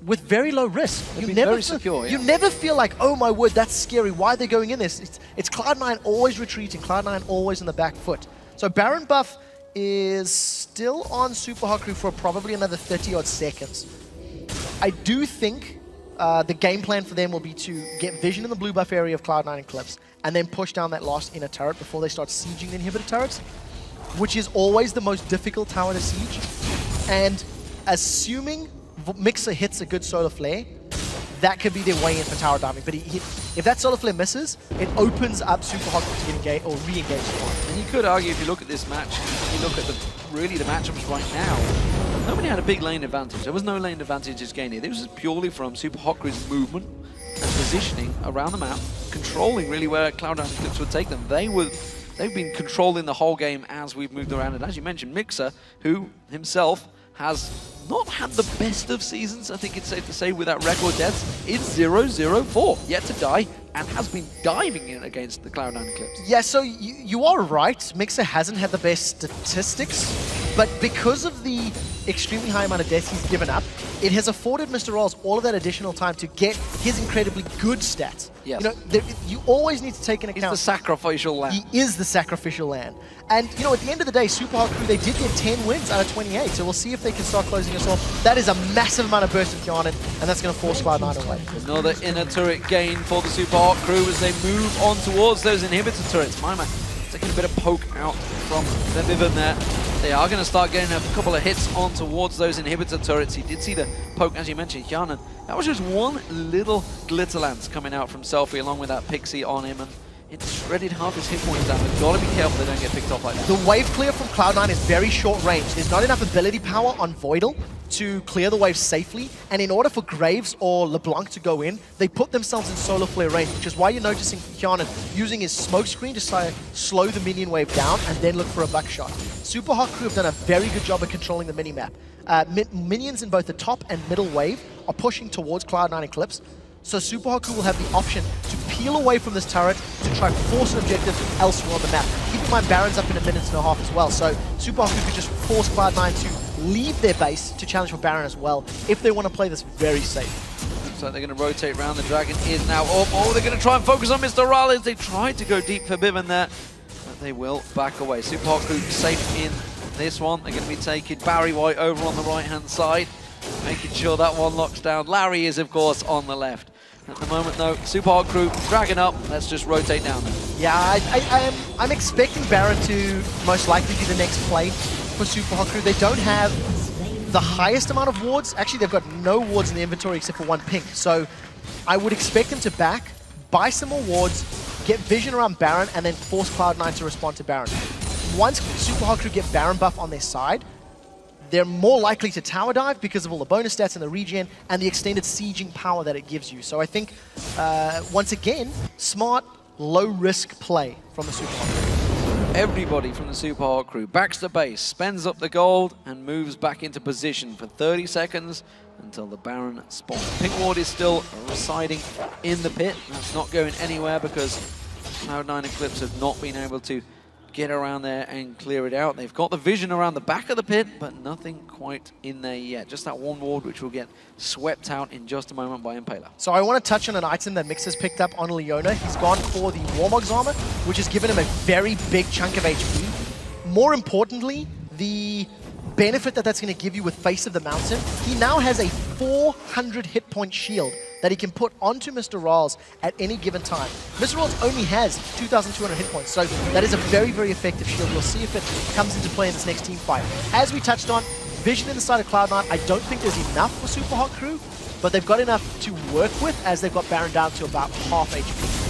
with very low risk. You never feel like, oh my word, that's scary. Why are they going in this? It's Cloud9 always retreating, Cloud9 always on the back foot. So Baron buff is still on Super Hot Crew for probably another 30-odd seconds. I do think the game plan for them will be to get vision in the blue buff area of Cloud9 and Clips, and then push down that last inner turret before they start sieging the inhibitor turrets, which is always the most difficult tower to siege. And assuming Migxa hits a good solar flare, that could be their way in for tower diving. But if that solar flare misses, it opens up Super Hot to get engaged or re-engage. And you could argue, if you look at this match, you look at the matchups right now, nobody had a big lane advantage. There was no lane advantages gained here. This was purely from Super Hot Crew's movement and positioning around the map, controlling really where Cloud9 and Clips would take them. They've been controlling the whole game as we've moved around. And as you mentioned, Migxa, who himself has not had the best of seasons, I think it's safe to say, with that record deaths, is 0-0-4, yet to die, and has been diving in against the Cloud9 Clips. Yeah, so you are right, Migxa hasn't had the best statistics, but because of the extremely high amount of deaths he's given up, it has afforded MrRalleZ all of that additional time to get his incredibly good stats. Yes. You know, you always need to take into account... He's the sacrificial lamb. He is the sacrificial lamb. And, you know, at the end of the day, Super Hot Crew, they did get 10 wins out of 28, so we'll see if they can start closing us off. That is a massive amount of burst of Kyanin, and that's going to force Cloud9 away. Another inner turret gain for the Super Hot Crew as they move on towards those inhibitor turrets. Mimer taking a bit of poke out from the Vivian there. They are going to start getting a couple of hits on towards those inhibitor turrets. He did see the poke, as you mentioned, Kyanin. That was just one little glitter lance coming out from SELFIE along with that pixie on him, and it shredded half his hit points down. We've got to be careful they don't get picked off like that. The wave clear from Cloud9 is very short range. There's not enough ability power on Voidal to clear the wave safely, and in order for Graves or LeBlanc to go in, they put themselves in solar flare range, which is why you're noticing Kyanin using his smoke screen to slow the minion wave down and then look for a buckshot. Super Hot Crew have done a very good job of controlling the minimap. Minions in both the top and middle wave are pushing towards Cloud9 and Clips, so Super Hot Crew will have the option to peel away from this turret to try force an objective elsewhere on the map. Keep in mind, Baron's up in 1.5 minutes as well, so Super Hot Crew could just force Cloud9 to leave their base to challenge for Baron as well, if they want to play this very safe. So they're going to rotate around. The Dragon is now up. Oh, they're going to try and focus on MrRalleZ. They tried to go deep for Biven there, but they will back away. Super Hot Crew safe in this one. They're going to be taking Barry White over on the right-hand side, making sure that one locks down. Larry is, of course, on the left. At the moment, though, Super Hot Crew dragging up. Let's just rotate down there. Yeah, I'm expecting Baron to most likely be the next play for Super Hot Crew. They don't have the highest amount of wards. Actually, they've got no wards in the inventory except for one pink. So I would expect them to back, buy some more wards, get vision around Baron, and then force Cloud9 to respond to Baron. Once Super Hot Crew get Baron buff on their side, they're more likely to tower dive because of all the bonus stats and the regen and the extended sieging power that it gives you. So I think, once again, smart, low-risk play from the Super Hot Crew. Everybody from the Super Hot Crew backs the base, spends up the gold, and moves back into position for 30 seconds until the Baron spawns. Pink Ward is still residing in the pit. That's not going anywhere because Cloud9 and Clips have not been able to get around there and clear it out. They've got the vision around the back of the pit, but nothing quite in there yet. Just that one ward, which will get swept out in just a moment by Impaler. So I want to touch on an item that Migxa's picked up on Leona. He's gone for the Warmog's armor, which has given him a very big chunk of HP. More importantly, the benefit that that's going to give you with Face of the Mountain, he now has a 400 hit point shield that he can put onto MrRalleZ at any given time. MrRalleZ only has 2,200 hit points, so that is a very, very effective shield. We'll see if it comes into play in this next team fight. As we touched on, vision in the side of Cloud9, I don't think there's enough for Super Hot Crew, but they've got enough to work with as they've got Baron down to about half HP.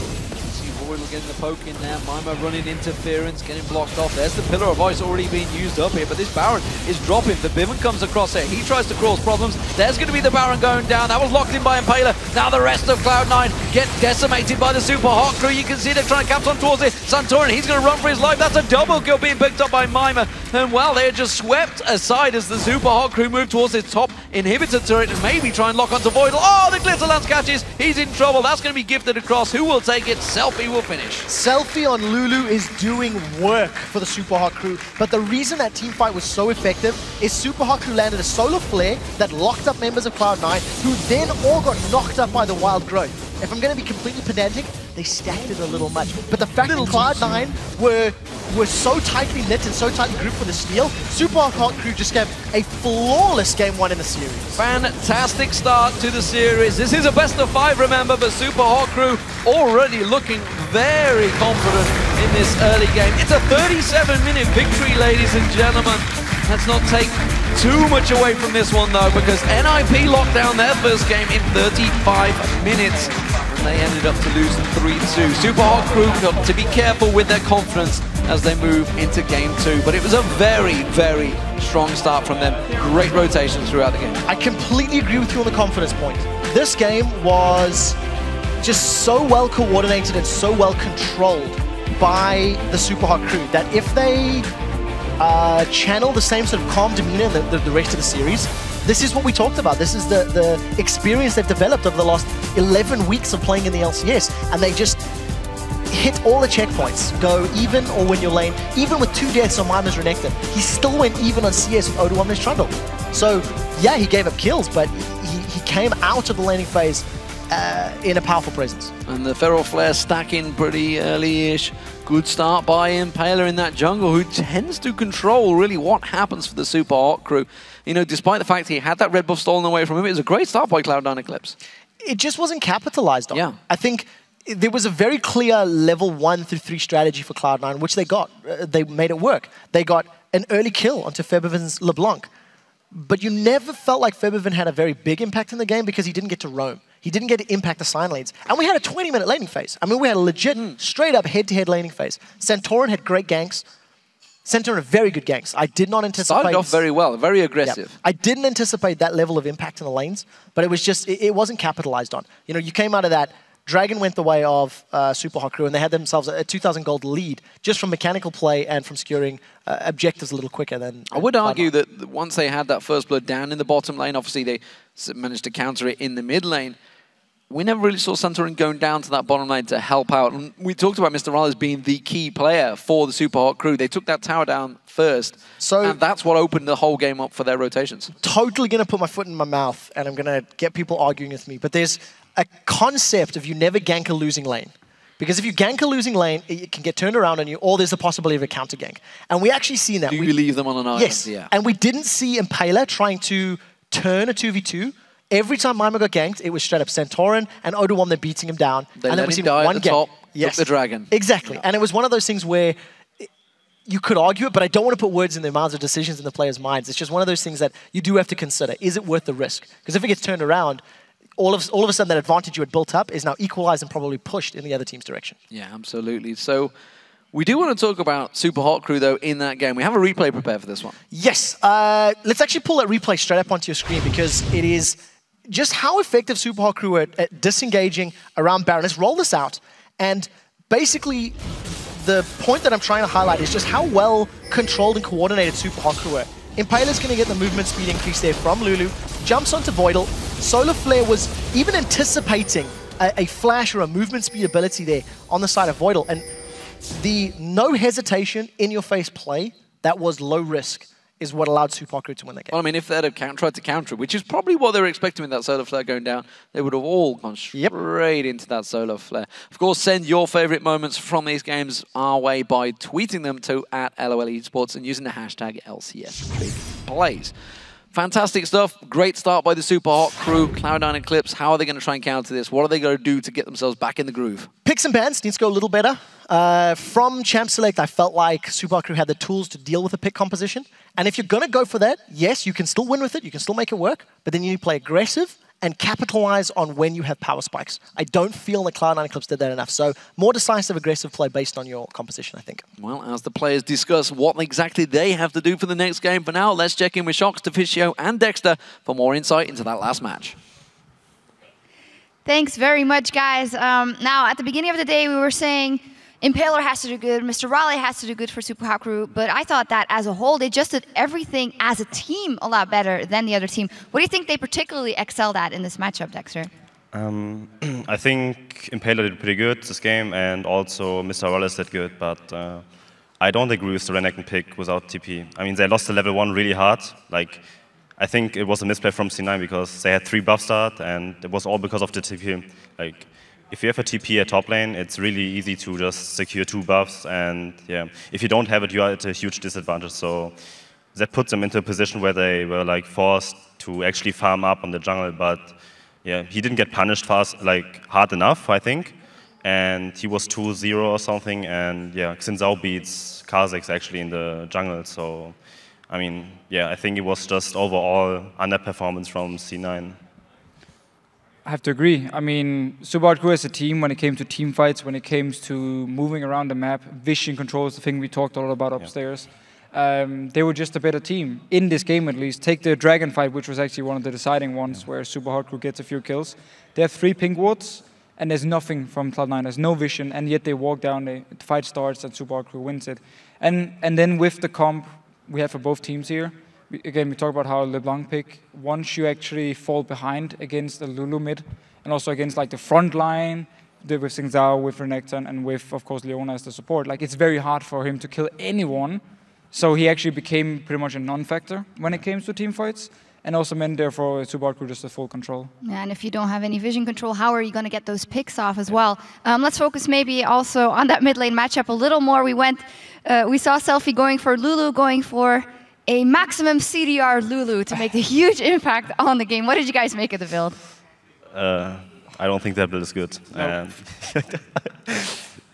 Voidal getting the poke in there, Mimer running interference, getting blocked off. There's the Pillar of Ice already being used up here, but this Baron is dropping. The Bivin comes across here. He tries to cause problems. There's going to be the Baron going down. That was locked in by Impaler. Now the rest of Cloud9 get decimated by the Super Hot Crew. You can see they're trying to capture on towards it. Santorin, he's going to run for his life. That's a double kill being picked up by Mimer. And well, they're just swept aside as the Super Hot Crew move towards his top inhibitor turret and maybe try and lock onto Voidal. Oh, the Glitter Lance catches. He's in trouble. That's going to be gifted across. Who will take it? SELFIE will finish. SELFIE on Lulu is doing work for the Super Hot Crew, but the reason that team fight was so effective is Super Hot Crew landed a solar flare that locked up members of Cloud9, who then all got knocked up by the wild growth. If I'm going to be completely pedantic, they stacked it a little much. But the fact that Cloud9 were so tightly knit and so tightly grouped for the steal, Super Hot Crew just gave a flawless game 1 in the series. Fantastic start to the series. This is a best of 5, remember, but Super Hot Crew already looking very confident in this early game. It's a 37-minute victory, ladies and gentlemen. Let's not take too much away from this one, though, because NIP locked down their first game in 35 minutes. And they ended up to lose 3-2. Super Hot Crew got to be careful with their confidence as they move into game 2. But it was a very, very strong start from them. Great rotations throughout the game. I completely agree with you on the confidence point. This game was just so well coordinated and so well controlled by the Super Hot Crew that if they channel the same sort of calm demeanor in the rest of the series, this is what we talked about. This is the experience they've developed over the last 11 weeks of playing in the LCS, and they just hit all the checkpoints, go even or win your lane. Even with 2 deaths on Mimer's Renekton, he still went even on CS with Odo on his Trundle. So yeah, he gave up kills, but he came out of the laning phase in a powerful presence. And the Feral Flare stacking pretty early-ish. Good start by Impaler in that jungle, who tends to control really what happens for the Super Hot Crew. You know, despite the fact he had that red buff stolen away from him, it was a great start by Cloud9 Eclipse. It just wasn't capitalized on. Yeah. I think there was a very clear level 1 through 3 strategy for Cloud9, which they got. They made it work. They got an early kill onto Febiven's LeBlanc. But you never felt like Febiven had a very big impact in the game because he didn't get to roam. He didn't get to impact the sign lanes. And we had a 20-minute laning phase. I mean, we had a legit, straight-up head-to-head laning phase. Santorin had great ganks. Santorin had very good ganks. I did not anticipate... Started off very well, very aggressive. Yeah. I didn't anticipate that level of impact in the lanes, but it was just, it wasn't capitalized on. You know, you came out of that, Dragon went the way of Super Hot Crew, and they had themselves a 2,000 gold lead just from mechanical play and from securing objectives a little quicker than... I would argue that once they had that first blood down in the bottom lane, obviously they managed to counter it in the mid lane. We never really saw Santorin going down to that bottom lane to help out. And we talked about MrRalleZ being the key player for the Super Hot Crew. They took that tower down first, and that's what opened the whole game up for their rotations. Totally going to put my foot in my mouth, and I'm going to get people arguing with me, but there's a concept of you never gank a losing lane. Because if you gank a losing lane, it can get turned around on you, or there's the possibility of a counter gank. And we actually seen that. Do you leave them on an island? Yes, yeah. And we didn't see Impaler trying to turn a 2v2. Every time Mimer got ganked, it was straight up Santorin and Odo they're beating him down. They and let him die at the top, took the dragon. Exactly. Yeah. And it was one of those things where you could argue it, but I don't want to put words in the mouths of decisions in the players' minds. It's just one of those things that you do have to consider. Is it worth the risk? Because if it gets turned around, all of a sudden that advantage you had built up is now equalized and probably pushed in the other team's direction. Yeah, absolutely. So we do want to talk about Super Hot Crew, though, in that game. We have a replay prepared for this one. Yes. Let's actually pull that replay straight up onto your screen because it is just how effective Super Hot Crew are at disengaging around Baron. Let's roll this out. And basically, the point that I'm trying to highlight is just how well controlled and coordinated Super Hot Crew are. Impaler's going to get the movement speed increase there from Lulu, jumps onto Voidal. Solar Flare was even anticipating a flash or a movement speed ability there on the side of Voidal. And the no hesitation, in-your-face play that was low risk is what allowed Super Hot Crew to win that game. Well, I mean, if they'd have tried to counter it, which is probably what they were expecting with that Solar Flare going down, they would have all gone straight into that Solar Flare. Of course, send your favorite moments from these games our way by tweeting them to @LOL Esports and using the hashtag LCS. plays. Fantastic stuff. Great start by the Super Hot crew. Cloud9 Eclipse, how are they going to try and counter this? What are they going to do to get themselves back in the groove? Picks and bans needs to go a little better. From Champ Select, I felt like Super Hot crew had the tools to deal with the pick composition. And if you're going to go for that, yes, you can still win with it. You can still make it work. But then you need to play aggressive and capitalize on when you have power spikes. I don't feel that Cloud9 Eclipse did that enough. So more decisive, aggressive play based on your composition, I think. Well, as the players discuss what exactly they have to do for the next game, for now, let's check in with Shox, Deficio, and Dexter for more insight into that last match. Thanks very much, guys. Now, at the beginning of the day, we were saying Impaler has to do good, MrRalleZ has to do good for Super Hot crew, but I thought that as a whole, they just did everything as a team a lot better than the other team. What do you think they particularly excelled at in this matchup, Dexter? I think Impaler did pretty good this game, and also MrRalleZ did good, but I don't agree with the Renekton pick without TP. I mean, they lost the level 1 really hard. Like, I think it was a misplay from C9 because they had 3 buff start, and it was all because of the TP. Like, if you have a TP at top lane, it's really easy to just secure 2 buffs, and yeah, if you don't have it, you are at a huge disadvantage. So that puts them into a position where they were like forced to actually farm up on the jungle. But yeah, he didn't get punished hard enough, I think, and he was 2-0 or something. And yeah, Xin Zhao beats Kha'Zix actually in the jungle. So I mean, yeah, I think it was just overall underperformance from C9. I have to agree. I mean, Super Hot crew as a team, when it came to team fights, when it came to moving around the map, vision control is the thing we talked a lot about upstairs. They were just a better team, in this game at least. Take the Dragon fight, which was actually one of the deciding ones, where Super Hot crew gets a few kills. They have 3 pink wards, and there's nothing from Cloud9. There's no vision, and yet they walk down, the fight starts, and Super Hot crew wins it. And then with the comp we have for both teams here, again, we talk about how LeBlanc pick, once you actually fall behind against the Lulu mid, and also against like the front line, with Xin Zhao, with Renekton, and with, of course, Leona as the support, like it's very hard for him to kill anyone. So he actually became pretty much a non-factor when it came to team fights, and also meant therefore Super Hot crew just a full control. Yeah, and if you don't have any vision control, how are you going to get those picks off as well? Let's focus maybe also on that mid lane matchup a little more. We saw SELFIE going for Lulu, going for a maximum CDR Lulu to make a huge impact on the game. What did you guys make of the build? I don't think that build is good. No.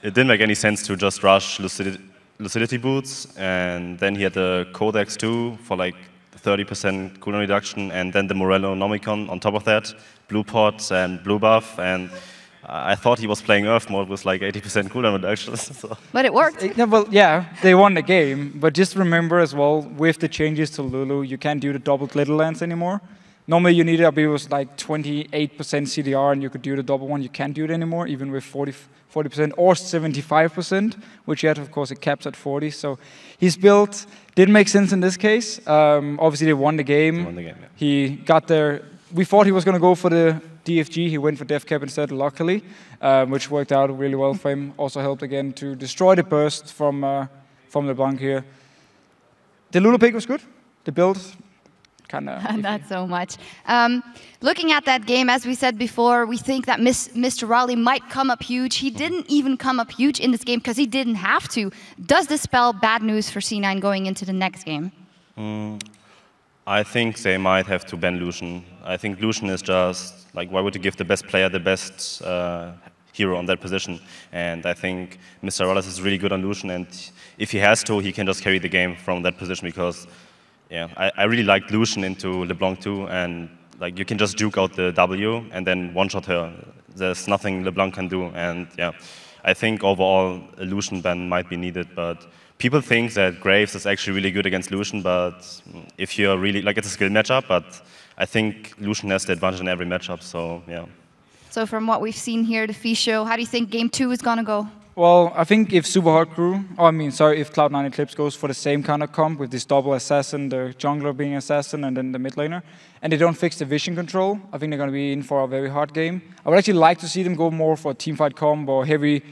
It didn't make any sense to just rush Lucidity boots, and then he had the Codex too for like 30% cooldown reduction, and then the Morello Nomicon on top of that, blue pots and blue buff, and I thought he was playing Earth mode with like 80% cooldown reduction. So. But it worked. No, well, yeah, they won the game, but just remember as well, with the changes to Lulu, you can't do the double glitter lance anymore. Normally you needed, I believe it was like 28% CDR and you could do the double one. You can't do it anymore, even with 40% or 75%, which yet, of course, it caps at 40. So his build didn't make sense in this case. Obviously, they won the game. They won the game, yeah. He got there. We thought he was going to go for the DFG. He went for Def Cap instead, luckily, which worked out really well for him. Also helped again to destroy the burst from LeBlanc here. The Lulu pick was good. The build, kind of. Not so much. Looking at that game, as we said before, we think that MrRalleZ might come up huge. He didn't even come up huge in this game because he didn't have to. Does this spell bad news for C9 going into the next game? I think they might have to ban Lucian. I think Lucian is just, like, why would you give the best player the best hero on that position? And I think MrRalleZ is really good on Lucian, and if he has to, he can just carry the game from that position because, yeah, I really like Lucian into LeBlanc too, and like you can just juke out the W and then one-shot her. There's nothing LeBlanc can do, and yeah, I think overall a Lucian ban might be needed, but people think that Graves is actually really good against Lucian, but if you're really, like, it's a skill matchup, but I think Lucian has the advantage in every matchup, so yeah. So from what we've seen here, the Fisho, how do you think game 2 is going to go? Well, I think if Super Hot crew, if Cloud9 Eclipse goes for the same kind of comp with this double assassin, the jungler being assassin, and then the mid laner, and they don't fix the vision control, I think they're going to be in for a very hard game. I would actually like to see them go more for a teamfight comp or heavy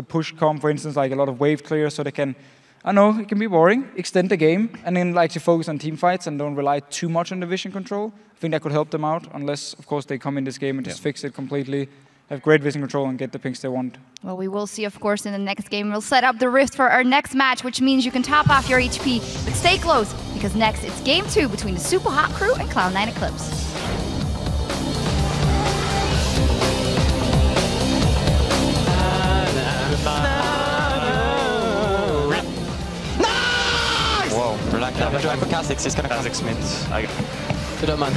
push comp, for instance, like a lot of wave clear, so they can, I know it can be boring, extend the game, and then like to focus on team fights and don't rely too much on the vision control. I think that could help them out, unless, of course, they come in this game and just fix it completely. have great vision control and get the pings they want. Well, we will see, of course, in the next game. We'll set up the Rift for our next match, which means you can top off your HP. But stay close, because next it's Game 2 between the Super Hot Crew and Cloud9 Eclipse. Wow, relax. Ja, men du är på Kha'Zix, vi ska kunna Kha'Zix mitt. Bedömaren.